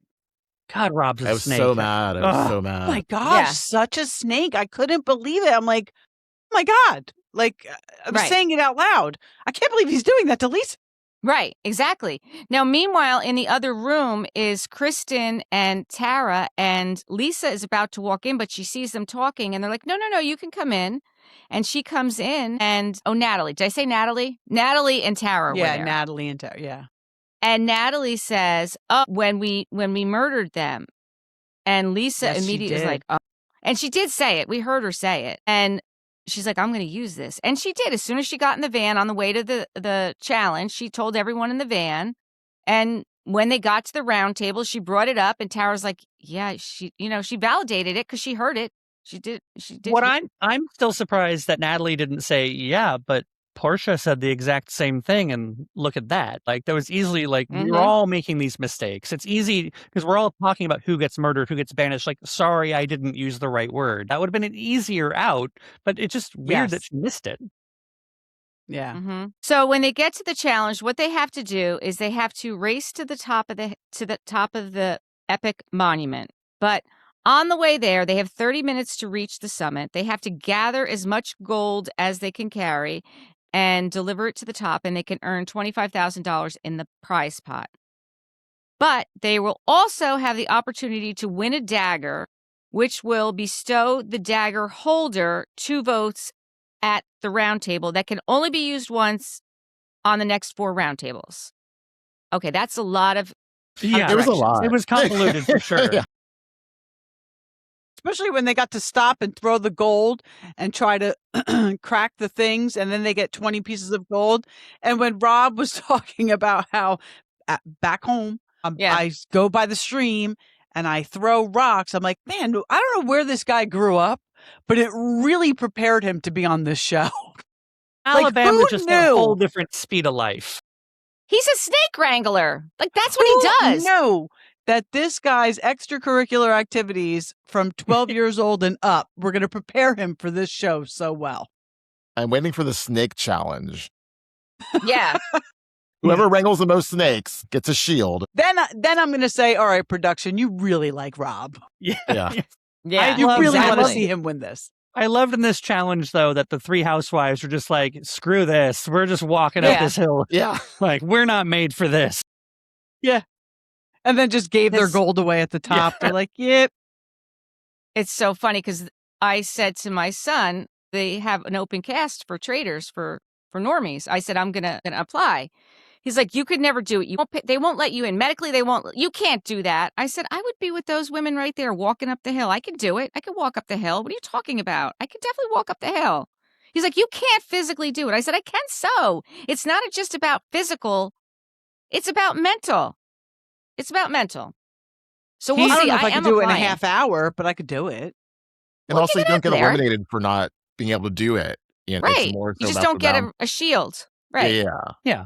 God, Rob's a I was snake. so mad. I was Ugh. so Oh mad. my gosh, Yeah. such a snake. I couldn't believe it. I'm like, oh my God. Like, I was Right. saying it out loud. I can't believe he's doing that to Lisa. Right, exactly. Now, meanwhile, in the other room is Kristen and Tara, and Lisa is about to walk in, but she sees them talking, and they're like, no, you can come in. And she comes in, and, Natalie. Did I say Natalie? Natalie and Tara were Yeah, there. Natalie and Tara. Yeah. And Natalie says, oh, when we murdered them. And Lisa Yes, she immediately was did. like, oh. And she did say it. We heard her say it. And she's like, I'm going to use this. And she did. As soon as she got in the van on the way to the challenge, she told everyone in the van. And when they got to the round table, she brought it up. And Tara's like, yeah, she validated it because she heard it. She did. What I'm still surprised that Natalie didn't say, yeah, but Portia said the exact same thing, and look at that. Like, there was easily, like, we were Mhm. all making these mistakes. It's easy because we're all talking about who gets murdered, who gets banished. Like, sorry, I didn't use the right word. That would have been an easier out, but it's just weird that Yes. she missed it. Yeah. Mm-hmm. So when they get to the challenge, what they have to do is they have to race to the top of the epic monument. But on the way there, they have 30 minutes to reach the summit. They have to gather as much gold as they can carry and deliver it to the top, and they can earn $25,000 in the prize pot. But they will also have the opportunity to win a dagger, which will bestow the dagger holder 2 votes at the round table that can only be used once on the next 4 round tables. Okay, that's a lot of Yeah, There was a directions. lot. It was convoluted for sure. Yeah. Especially when they got to stop and throw the gold and try to crack the things, and then they get 20 pieces of gold. And when Rob was talking about how back home, Yeah. I go by the stream and I throw rocks, I'm like, man, I don't know where this guy grew up, but it really prepared him to be on this show. Alabama who just knew? a whole different speed of life. He's a snake wrangler. Like, that's what he does. No, that this guy's extracurricular activities from 12 years old and up were going to prepare him for this show so well. I'm waiting for the snake challenge. Yeah. Whoever wrangles the most snakes gets a shield. Then I'm going to say, all right, production, you really like Rob. Yeah. Yeah. Yeah. You really want to exactly. see him win this. I loved in this challenge, though, that the 3 housewives were just like, screw this. We're just walking up Yeah. this hill. Yeah. Like, we're not made for this. And then just gave their This- gold away at the top. They're like, yep. It's so funny because I said to my son, they have an open cast for Traitors for normies. I said, I'm gonna apply. He's like, you could never do it. You won't they won't let you in. Medically, you can't do that. I said, I would be with those women right there walking up the hill. I can do it. I can walk up the hill. What are you talking about? I can definitely walk up the hill. He's like, you can't physically do it. I said, I can so. It's not just about physical. It's about mental. It's about mental. So we'll I don't see. know if I am could do it in a applying. half hour, but I could do it. And Well, also, you get it don't out get there. eliminated for not being able to do it. You know, Right. It's more You so just about don't the get bound- a shield. Right. Yeah.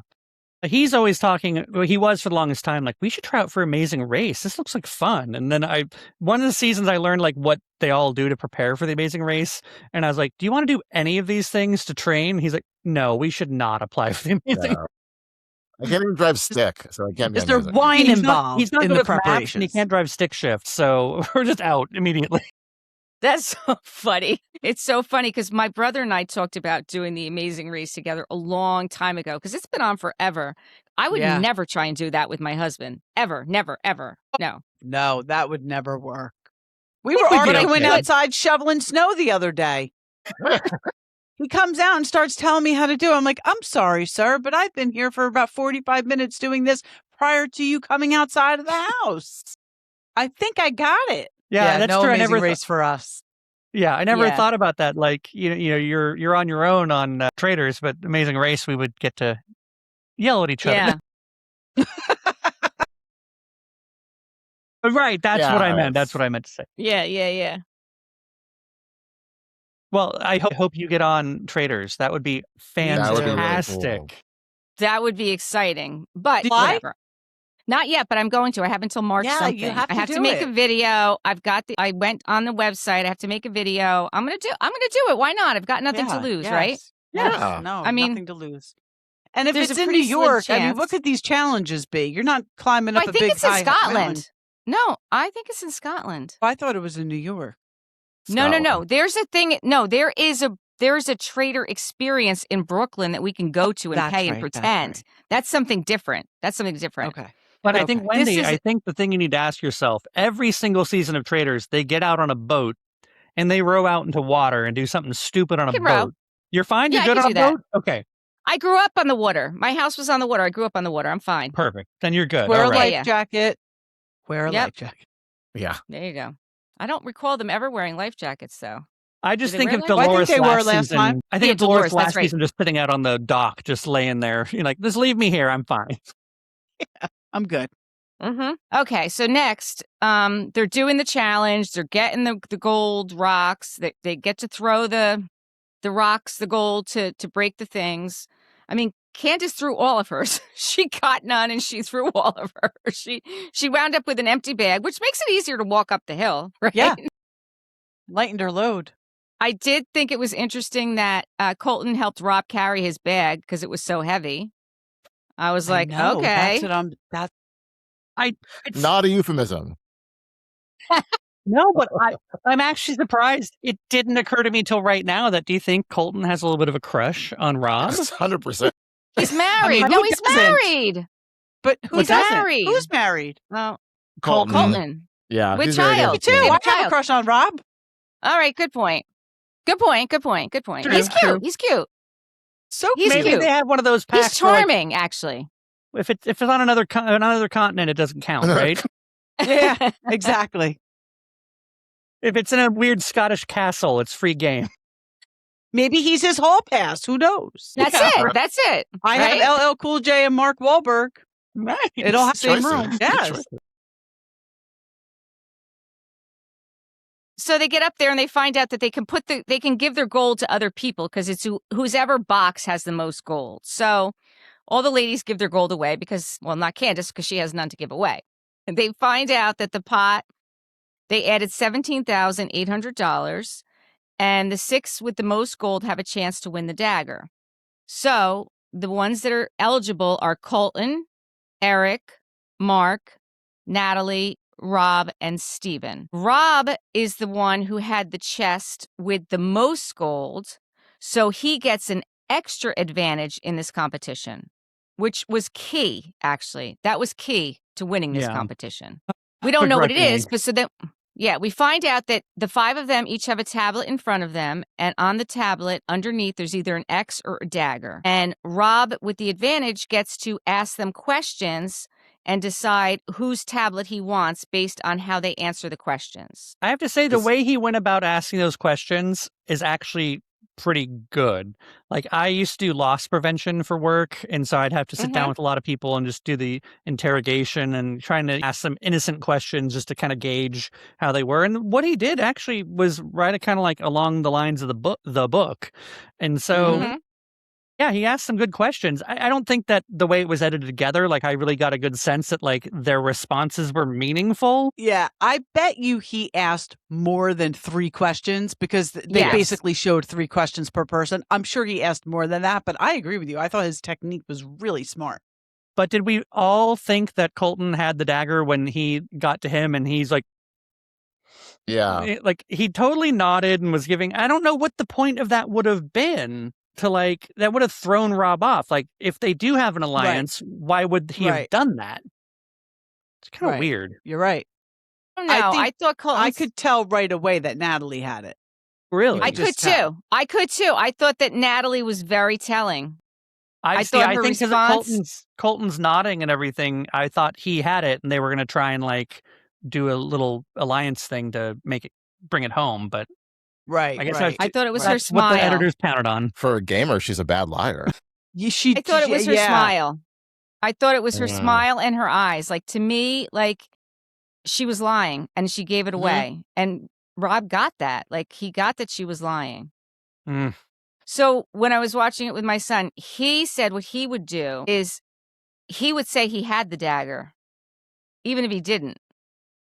He's always talking, well, he was for the longest time, like, we should try out for Amazing Race. This looks like fun. And then one of the seasons I learned, like, what they all do to prepare for the Amazing Race. And I was like, do you want to do any of these things to train? He's like, no, we should not apply for the Amazing Yeah. I can't even drive stick, so I can't be Is there amazing. wine He's involved not in good the with maps, and he preparations? can't drive stick shift, so we're just out immediately. That's so funny. It's so funny because my brother and I talked about doing the Amazing Race together a long time ago because it's been on forever. I would Yeah. never try and do that with my husband. Ever. Never, ever. No. No, that would never work. We think were we'd be arguing okay. outside shoveling snow the other day. He comes out and starts telling me how to do it. I'm like, I'm sorry, sir, but I've been here for about 45 minutes doing this prior to you coming outside of the house. I think I got it. Yeah, that's no true. I Amazing never Race for us. Yeah, I never Yeah. thought about that. Like, you know, you're on your own on Traitors, but Amazing Race, we would get to yell at each other. Yeah. Right, that's Yeah, what I meant. it's- That's what I meant to say. Yeah. Well, I hope you get on Traitors. That would be That would be really fantastic. cool. That would be exciting. But Did I? whatever. Not yet, but I'm going to. I have until March Yeah, something. you have I to have to do make it. a video. I went on the website. I have to make a video. I'm gonna do it. Why not? I've got nothing to lose, right? Yes. Yeah. No, I mean, nothing to lose. And if there's it's a in New pretty slim York, I mean, what chance. could these challenges be? You're not climbing Well, up I a think big it's in high Scotland. mountain. No, I think it's in Scotland. I thought it was in New York. No. Scotland. There's a thing. No, there is a Traitor experience in Brooklyn that we can go to and That's pay and right, that's pretend. right. That's something different. Okay. But I think, Okay. Wendy, This is- I think the thing you need to ask yourself, every single season of Traitors, they get out on a boat and they row out into water and do something stupid on a can row. boat. You're fine? Yeah, I You're good can on a do that. boat? Okay, I grew up on the water. My house was on the water. I grew up on the water. I'm fine. perfect. Then you're good. Wear All a right. life Yeah. jacket. Wear a Yep. life jacket. Yeah. There you go. I don't recall them ever wearing life jackets, though. I just Do they think wear of life jackets? I Dolores think they were last last season. time. I think Yeah, of Dolores Dolores, that's last right. season just sitting out on the dock, just laying there. You're like, just leave me here. I'm fine. I'm good. Mm-hmm. Okay, so next, they're doing the challenge. They're getting the gold rocks. They get to throw the rocks, the gold to break the things. I mean, Candace threw all of hers. She got none, and she threw all of hers. She wound up with an empty bag, which makes it easier to walk up the hill, right? Yeah. Lightened her load. I did think it was interesting that Colton helped Rob carry his bag because it was so heavy. I was like, I know, okay. That's Not a euphemism. No, but I'm actually surprised it didn't occur to me till right now that do you think Colton has a little bit of a crush on Rob? 100%. He's married. mean, No, who he's doesn't? married. But who He's doesn't? married. Who's married? Well, Colton. Colton. Yeah. With he's very child. Me good. too. Yeah, I have child. a crush on Rob. All right, good point. Good point. True, He's cute. true. He's cute. So He's Maybe cute. they have one of those packs. He's where, like, charming, actually. if it's on another continent, it doesn't count, right? Yeah, exactly. If it's in a weird Scottish castle, it's free game. Maybe he's his hall pass. Who knows? That's Yeah. it. That's it. I right? have LL Cool J and Mark Wahlberg. Nice. It'll have the same Choices. room. Good Yes. choices. So they get up there and they find out that they can give their gold to other people because it's whoever box has the most gold. So all the ladies give their gold away because, well, not Candace because she has none to give away. And they find out that the pot, they added $17,800, and the 6 with the most gold have a chance to win the dagger. So the ones that are eligible are Colton, Eric, Mark, Natalie, Rob, and Steven. Rob is the one who had the chest with the most gold, so he gets an extra advantage in this competition, which was key, actually. That was key to winning this Yeah. competition. We don't know what it is, Begrudgingly. but we find out that the 5 of them each have a tablet in front of them, and on the tablet underneath there's either an X or a dagger. And Rob, with the advantage, gets to ask them questions and decide whose tablet he wants based on how they answer the questions. I have to say, the This- way he went about asking those questions is actually pretty good. Like, I used to do loss prevention for work, and so I'd have to sit down with a lot of people and just do the interrogation and trying to ask them innocent questions just to kind of gauge how they were. And what he did actually was right kind of like along the lines of the book. And so Mhm. yeah, he asked some good questions. I don't think that the way it was edited together, like, I really got a good sense that, like, their responses were meaningful. Yeah, I bet you he asked more than 3 questions because they Yes. basically showed 3 questions per person. I'm sure he asked more than that, but I agree with you. I thought his technique was really smart. But did we all think that Colton had the dagger when he got to him and he's like, Yeah. like he totally nodded and was giving, I don't know what the point of that would have been to like, that would have thrown Rob off. Like if they do have an alliance, why would he have Right. done that? It's kind of Right. weird. You're right. No, I I thought Colton. I could tell right away that Natalie had it. Really? I could could just tell. too. I could too. I thought that Natalie was very telling. I see, thought I her think because response- Colton's nodding and everything, I thought he had it and they were going to try and like do a little alliance thing to bring it home. But Right. I guess right. I thought it was her that's what smile. the editors pounded on. For a gamer, she's a bad liar. I I thought it was her yeah. smile. I thought it was her Yeah. smile and her eyes. Like to me, like she was lying and she gave it Mhm. away. And Rob got that. Like he got that she was lying. Mm. So when I was watching it with my son, he said what he would do is he would say he had the dagger, even if he didn't.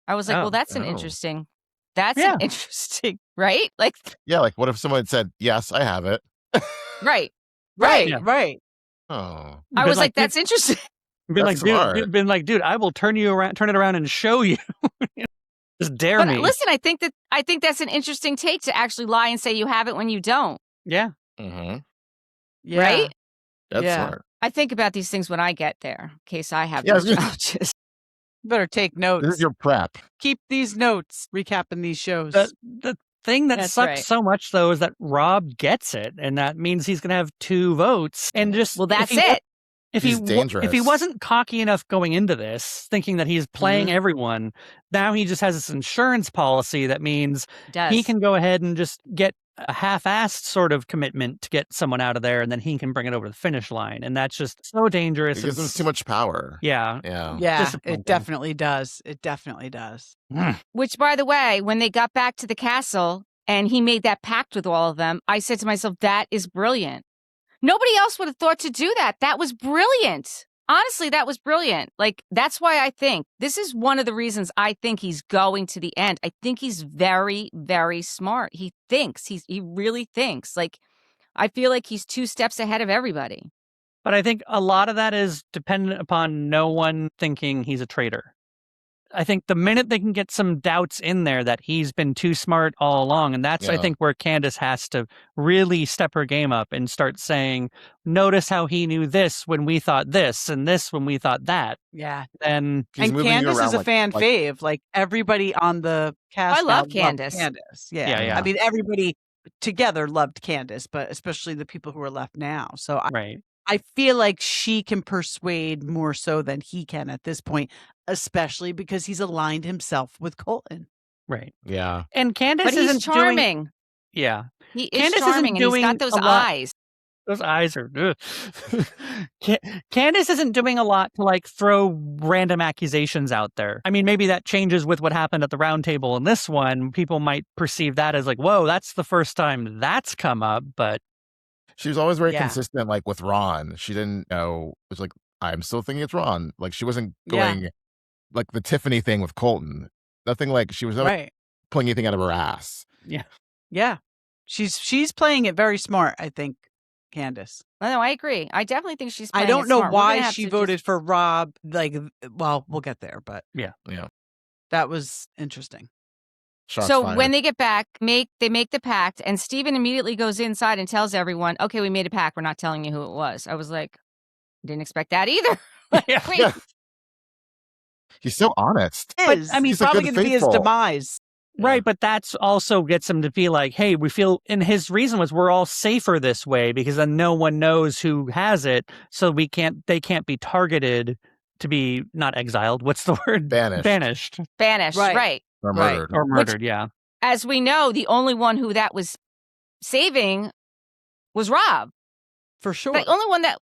I was like, Oh. well, that's Oh. interesting, right? Like, Yeah, like what if someone had said, "Yes, I have it." right. Right. Yeah. Right. Oh, I Been was like, dude- that's interesting. been like, That's smart. dude, I will turn it around and show you. Just dare But me. listen, I think that's an interesting take to actually lie and say you have it when you don't. Yeah. mm-hmm. Yeah. Right? That's Yeah. smart. I think about these things when I get there, in case I have Yeah, those yeah. challenges. Better take This notes. is your prep. Keep these notes. Recapping these shows. The thing that That's sucks right. so much though is that Rob gets it, and that means he's gonna have 2 votes. And just Well, that's if he, it. If He's if he dangerous. wasn't cocky enough going into this, thinking that he's playing everyone, now he just has this insurance policy that means It does. he can go ahead and just get a half-assed sort of commitment to get someone out of there, and then he can bring it over the finish line, and that's just so dangerous. It gives him It's- too much power. Yeah. Yeah. yeah, disappointing. it definitely does. It definitely does. Which, by the way, when they got back to the castle and he made that pact with all of them, I said to myself, that is brilliant. Nobody else would have thought to do that. That was brilliant. Honestly, that was brilliant. Like, that's why I think this is one of the reasons I think he's going to the end. I think he's very, very smart. He thinks, he really thinks. Like, I feel like he's 2 steps ahead of everybody. But I think a lot of that is dependent upon no one thinking he's a traitor. I think the minute they can get some doubts in there that he's been too smart all along, and that's, I Yeah. think, where Candace has to really step her game up and start saying, notice how he knew this when we thought this and this when we thought that. Yeah. Then He's and moving you Candace around is a like- fan like- fave. Like everybody on the cast. I now love loved Candace. Candace. Yeah. Yeah, yeah. I mean, everybody together loved Candace, but especially the people who are left now. So right. I feel like she can persuade more so than he can at this point, especially because he's aligned himself with Colton. Right. Yeah. And Candace But he's isn't doing, charming. yeah. He is Candace isn't charming, and he's doing got those a lot- eyes. Those eyes are. Candace isn't doing a lot to like throw random accusations out there. I mean, maybe that changes with what happened at the round table in this one. People might perceive that as like, whoa, that's the first time that's come up. But She was always very Yeah. consistent, like with Ron. She didn't know. It was like, I'm still thinking it's Ron. Like she wasn't Yeah. going like the Tiffany thing with Colton. Nothing like she was never Right. pulling anything out of her ass. Yeah. She's playing it very smart, I think, Candace. No, I agree. I definitely think she's I playing don't it know smart. We're gonna why have she to voted just- for Rob. Like, well, we'll get there, but Yeah. that was interesting. Shots So fired. when they get back, they make the pact, and Steven immediately goes inside and tells everyone, okay, we made a pact. We're not telling you who it was. I was like, didn't expect that either. Yeah. Wait, Yeah. He's so honest. Is. I mean, he's he's a probably good going to be his faithful. demise. right. But that's also gets him to be like, hey, we feel, and his reason was we're all safer this way because then no one knows who has it. So they can't be targeted to be not exiled. What's the word? Banished. Banished banished, Right. right. Or Right. murdered. or murdered. Yeah. As we know, the only one who that was saving was Rob. For sure. The only one that,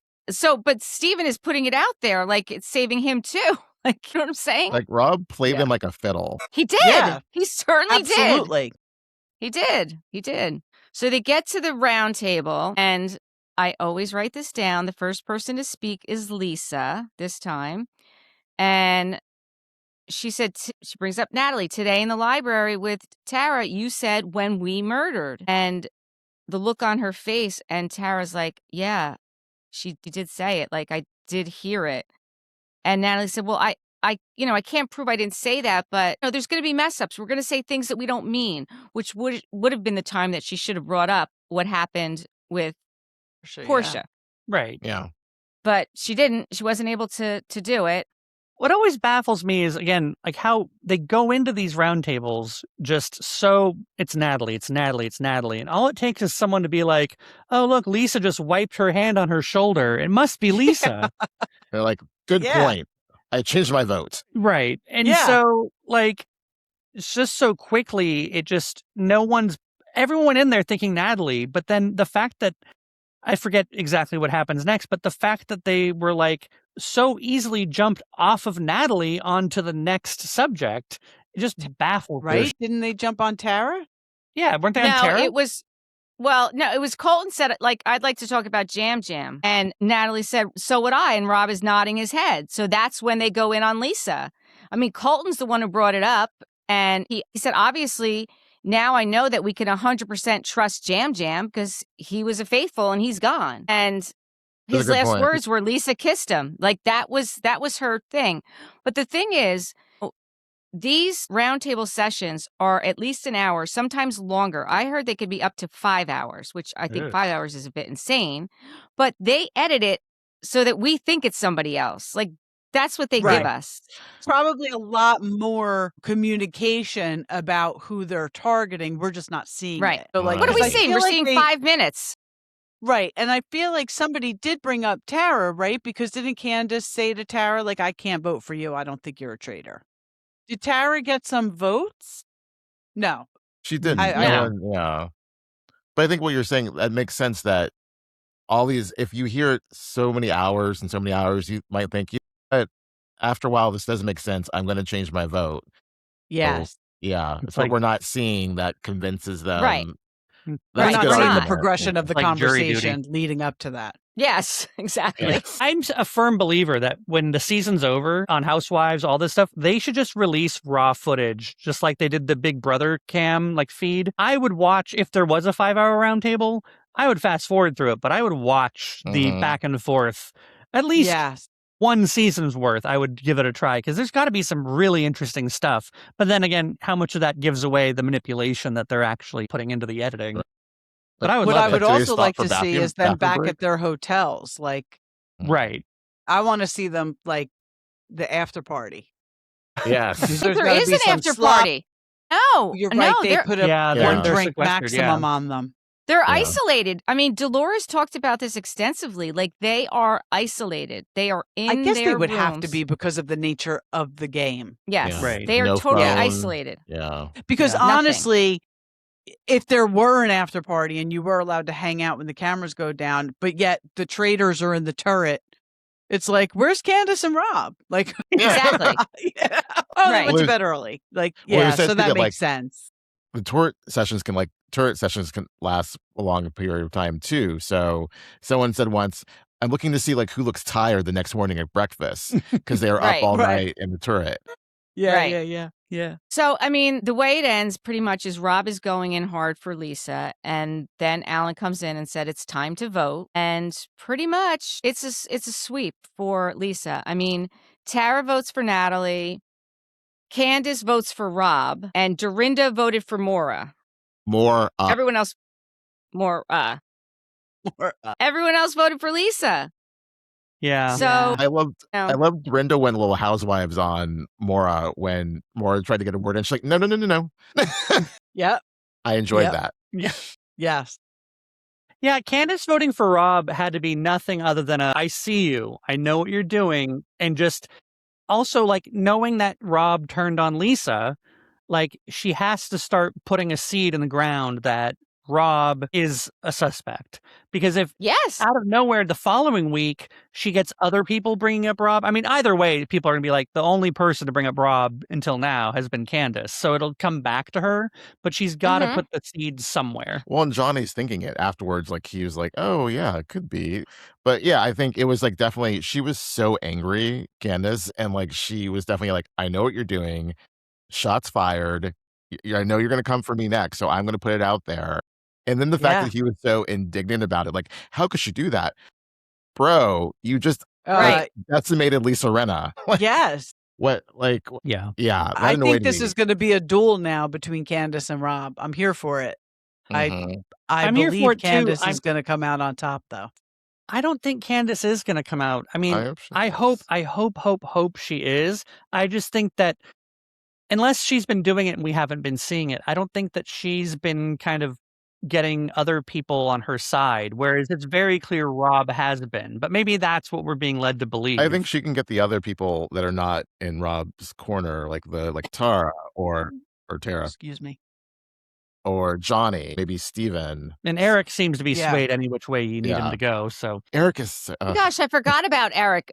but Steven is putting it out there like it's saving him too. Like, you know what I'm saying? Like Rob played Yeah. him like a fiddle. He did. Yeah. He certainly did. Absolutely. He did. He did. So they get to the round table, and I always write this down. The first person to speak is Lisa this time. And she said, she brings up Natalie. Today in the library with Tara, you said when we murdered. And the look on her face, and Tara's like, yeah, she did say it. Like, I did hear it. And Natalie said, well, I can't prove I didn't say that, but there's going to be mess ups. We're going to say things that we don't mean, which would have been the time that she should have brought up what happened with Portia. Right. Yeah. But she didn't. She wasn't able to do it. What always baffles me is, again, like how they go into these roundtables just so it's Natalie. And all it takes is someone to be like, oh, look, Lisa just wiped her hand on her shoulder. It must be Lisa. They're like, good point. I changed my vote. Right. And so, like, it's just so quickly, everyone in there thinking Natalie, but then the fact that, I forget exactly what happens next, but the fact that they were like so easily jumped off of Natalie onto the next subject, it just baffled me. Right? Didn't they jump on Tara? Yeah, weren't they on Tara? It was Colton said, like, I'd like to talk about Jam Jam. And Natalie said, so would I. And Rob is nodding his head. So that's when they go in on Lisa. I mean, Colton's the one who brought it up. And he said, obviously, now I know that we can 100% trust Jam Jam because he was a faithful and he's gone. And his last words were Lisa kissed him. Like that was her thing. But the thing is, these roundtable sessions are at least an hour, sometimes longer. I heard they could be up to 5 hours, which I think 5 hours is a bit insane. But they edit it so that we think it's somebody else. Like that's what they give us. Probably a lot more communication about who they're targeting. We're just not seeing it. So like, what are we seeing? We're seeing 5 minutes. Right. And I feel like somebody did bring up Tara, right? Because didn't Candace say to Tara, like, I can't vote for you. I don't think you're a traitor. Did Tara get some votes? No. She didn't. No. Yeah. But I think what you're saying, that makes sense that all these, if you hear it so many hours, you might think, after a while, this doesn't make sense. I'm going to change my vote. Yes. So, yeah. It's what we're not seeing that convinces them. Right. We're not seeing the argument. progression of the Like jury duty. conversation leading up to that. Yes, exactly. Yes. I'm a firm believer that when the season's over on Housewives, all this stuff, they should just release raw footage, just like they did the Big Brother cam feed. I would watch, if there was a 5-hour roundtable, I would fast forward through it, but I would watch the back and forth. At least one season's worth, I would give it a try, because there's got to be some really interesting stuff. But then again, how much of that gives away the manipulation that they're actually putting into the editing? But I would what love I would that. also like to see is them back at their hotels. Like, Right. I want to see them like the after party. Yes. There is an after party. No, you're right. They put a one they're drink sequestered, maximum on them. They're isolated. I mean, Dolores talked about this extensively. Like they are isolated. They are in I guess their they would rooms. have to be because of the nature of the game. Yes, Right. they are No totally phone. isolated. Yeah. Because Nothing. honestly, if there were an after party and you were allowed to hang out when the cameras go down, but yet the traitors are in the turret, it's like, where's Candace and Rob? Like, Exactly. Oh, they Right. went to bed early. Like, Well, yeah, it says so that that, makes like, sense. The turret sessions can last a long period of time too. So someone said once, I'm looking to see like who looks tired the next morning at breakfast because they are up all night in the turret. Yeah. So, I mean, the way it ends pretty much is Rob is going in hard for Lisa, and then Alan comes in and said it's time to vote, and pretty much it's a sweep for Lisa. I mean, Tara votes for Natalie, Candace votes for Rob, and Dorinda voted for Maura. Everyone else, everyone else voted for Lisa. Yeah. So I loved Dorinda when Little Housewives on Maura when Maura tried to get a word in. She's like, no. Yep. I enjoyed that. Yeah. Yes. Yeah, Candace voting for Rob had to be nothing other than I see you, I know what you're doing, and just also like knowing that Rob turned on Lisa, like she has to start putting a seed in the ground that Rob is a suspect. Because if out of nowhere the following week she gets other people bringing up Rob, I mean, either way, people are going to be like, the only person to bring up Rob until now has been Candace. So it'll come back to her, but she's got to put the seed somewhere. Well, and Johnny's thinking it afterwards. Like he was like, oh, yeah, it could be. But yeah, I think it was like definitely she was so angry, Candace. And like she was definitely like, I know what you're doing. Shots fired. I know you're going to come for me next. So I'm going to put it out there. And then the fact that he was so indignant about it, like, how could she do that? Bro, you just Right. Decimated Lisa Rinna. Yes. What? Yeah. Yeah. That I annoyed think this me. is going to be a duel now between Candace and Rob. I'm here for it. Mhm. I'm here believe for it too. Candace is going to come out on top, though. I don't think Candace is going to come out. I mean, hope she I does. hope she is. I just think that unless she's been doing it and we haven't been seeing it, I don't think that she's been kind of getting other people on her side, whereas it's very clear Rob has been. But maybe that's what we're being led to believe. I think she can get the other people that are not in Rob's corner, like Tara or Tara Excuse me. or Johnny, maybe Steven. And Eric seems to be Yeah. swayed any which way you need him Yeah. to go. So Eric is Gosh, I forgot about Eric.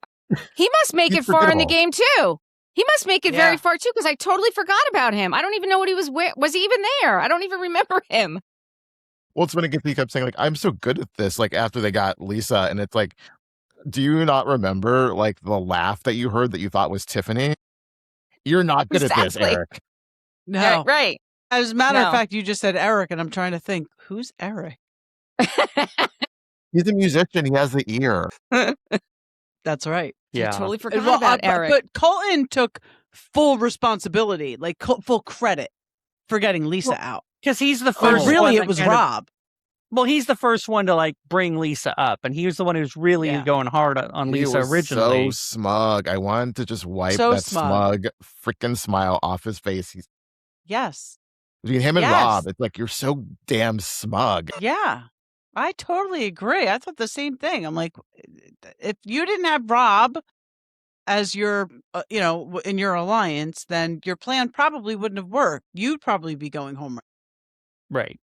He must make He's it far in the forgettable. game too. He must make it Yeah. very far too, because I totally forgot about him. I don't even know what he was. Was he even there? I don't even remember him. Well, it's when he kept saying, like, I'm so good at this, like, after they got Lisa, and it's like, do you not remember, like, the laugh that you heard that you thought was Tiffany? You're not good at this, Exactly. Eric. No. Right. As a matter of No. fact, you just said Eric, and I'm trying to think, who's Eric? He's a musician. He has the ear. That's right. I yeah. totally forgot Well, about Eric. But Colton took full responsibility, like full credit for getting Lisa out. Because he's the But first one really, that it was kind of- Rob. well, he's the first one to like bring Lisa up, and he was the one who's really Yeah. going hard on He Lisa was originally. so smug. I wanted to just wipe So that smug freaking smile off his face. Yes. Between him and Yes. Rob, it's like, you're so damn smug. Yeah. I totally agree. I thought the same thing. I'm like, if you didn't have Rob as your, in your alliance, then your plan probably wouldn't have worked. You'd probably be going home. Right.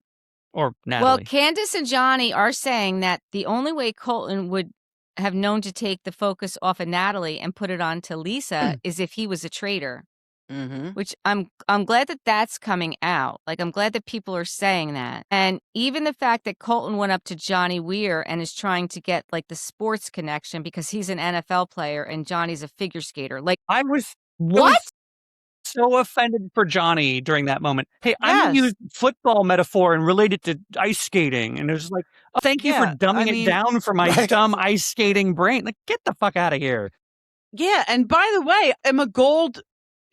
Or Well, Natalie. Candace and Johnny are saying that the only way Colton would have known to take the focus off of Natalie and put it on to Lisa is if he was a traitor. Mm-hmm. Which I'm glad that that's coming out. Like, I'm glad that people are saying that. And even the fact that Colton went up to Johnny Weir and is trying to get like the sports connection because he's an NFL player and Johnny's a figure skater. Like, I was what? so offended for Johnny during that moment. Hey, I'm going to Yes. use football metaphor and relate it to ice skating. And it was like, oh, thank you for Yeah, dumbing I it mean- down for my Right. dumb ice skating brain. Like, get the fuck out of here. Yeah. And by the way,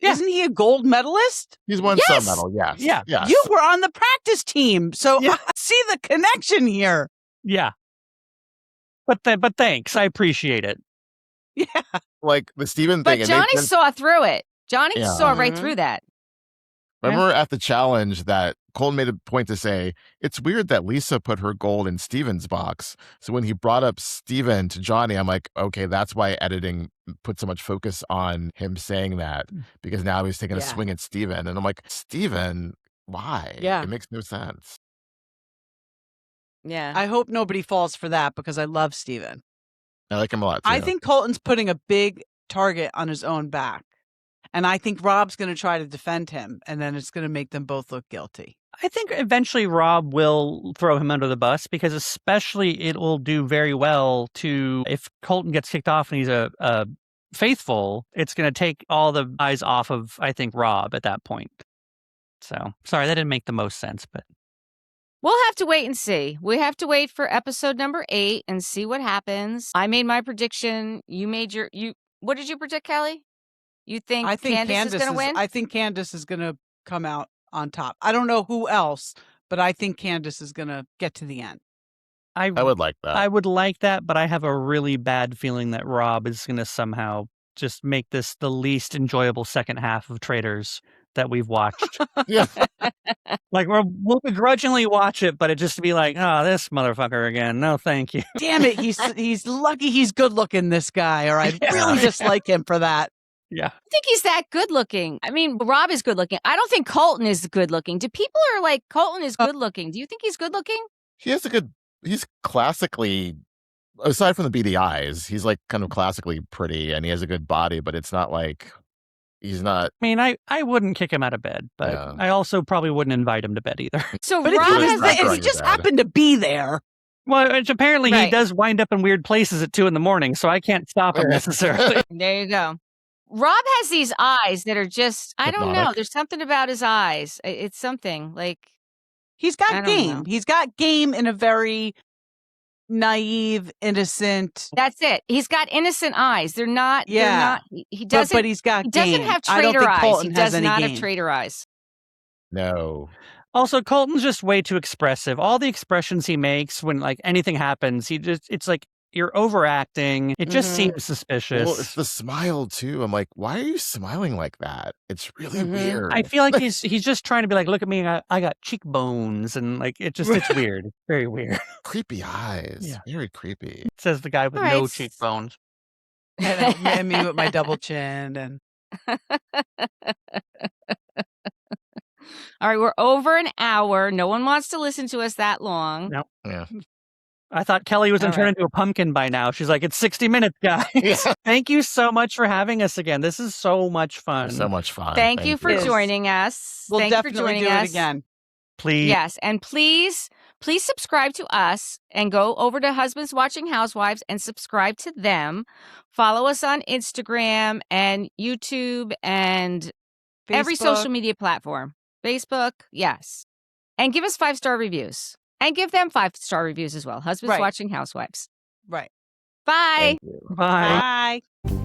isn't he a gold medalist? He's won Yes. some medal, yes. Yeah. Yes. You were on the practice team. So Yeah. I see the connection here. Yeah. But thanks. I appreciate it. Yeah. Like the Steven But thing. it made Johnny sense. saw through it. Johnny Yeah. saw right Mhm. through that. Remember at the challenge that Colton made a point to say, it's weird that Lisa put her gold in Steven's box. So when he brought up Steven to Johnny, I'm like, okay, that's why editing put so much focus on him saying that, because now he's taking a Yeah. swing at Steven. And I'm like, Steven, why? Yeah. It makes no sense. Yeah. I hope nobody falls for that because I love Steven. I like him a lot too. I think Colton's putting a big target on his own back. And I think Rob's going to try to defend him, and then it's going to make them both look guilty. I think eventually Rob will throw him under the bus because especially it will do very well to, if Colton gets kicked off and he's a faithful, it's going to take all the eyes off of, I think, Rob at that point. So, sorry, that didn't make the most sense, but We'll have to wait and see. We have to wait for episode number 8 and see what happens. I made my prediction. You made what did you predict, Kelly? You think, I think Candace is going to win? I think Candace is going to come out on top. I don't know who else, but I think Candace is going to get to the end. I would like that. I would like that, but I have a really bad feeling that Rob is going to somehow just make this the least enjoyable second half of Traitors that we've watched. Yeah. Like we'll begrudgingly watch it, but it just to be like, oh, this motherfucker again. No, thank you. Damn it, he's lucky he's good looking, this guy, or I really dislike him for that. Yeah. I think he's that good looking. I mean, Rob is good looking. I don't think Colton is good looking. Do people are like, Colton is good looking? Do you think he's good looking? He's classically, aside from the beady eyes, he's like kind of classically pretty and he has a good body, but it's not like he's not. I mean, I wouldn't kick him out of bed, but Yeah. I also probably wouldn't invite him to bed either. So But if Rob he, Rob has is was not there, if going he to just bed. happened to be there, Well, which apparently he Right. does wind up in weird places at 2 a.m, so I can't stop him necessarily. There you go. Rob has these eyes that are just, I don't know. Hypnotic. There's something about his eyes. It's something like, he's I got don't game. know. He's got game in a very naive, innocent. That's it. He's got innocent eyes. They're not. Yeah. They're not. He doesn't. But he's got He doesn't game. have I don't traitor think eyes. Colton He has does any not game. have traitor eyes. No. Also, Colton's just way too expressive. All the expressions he makes when like anything happens, it's like you're overacting. It just seems suspicious. Well, it's the smile too. I'm like, why are you smiling like that? It's really weird. I feel like he's just trying to be like, look at me, I got cheekbones, and like it's weird. It's very weird. Creepy eyes. Yeah. Very creepy. Says the guy with All right, no s- cheekbones. And me with my double chin. And All right, we're over an hour. No one wants to listen to us that long. No. Yeah. I thought Kelly was going All to turn right. into a pumpkin by now. She's like, it's 60 minutes, guys. Yeah. Thank you so much for having us again. This is so much fun. So much fun. Thank you for you. joining us. we'll Thank you for definitely joining do us it again. Please. Yes, and please subscribe to us and go over to Husbands Watching Housewives and subscribe to them. Follow us on Instagram and YouTube and every social Facebook. media platform. Facebook, yes. And give us 5-star reviews. And give them 5-star reviews as well. Husbands Right. Watching Housewives. Right. Bye. Thank you. Bye. Bye.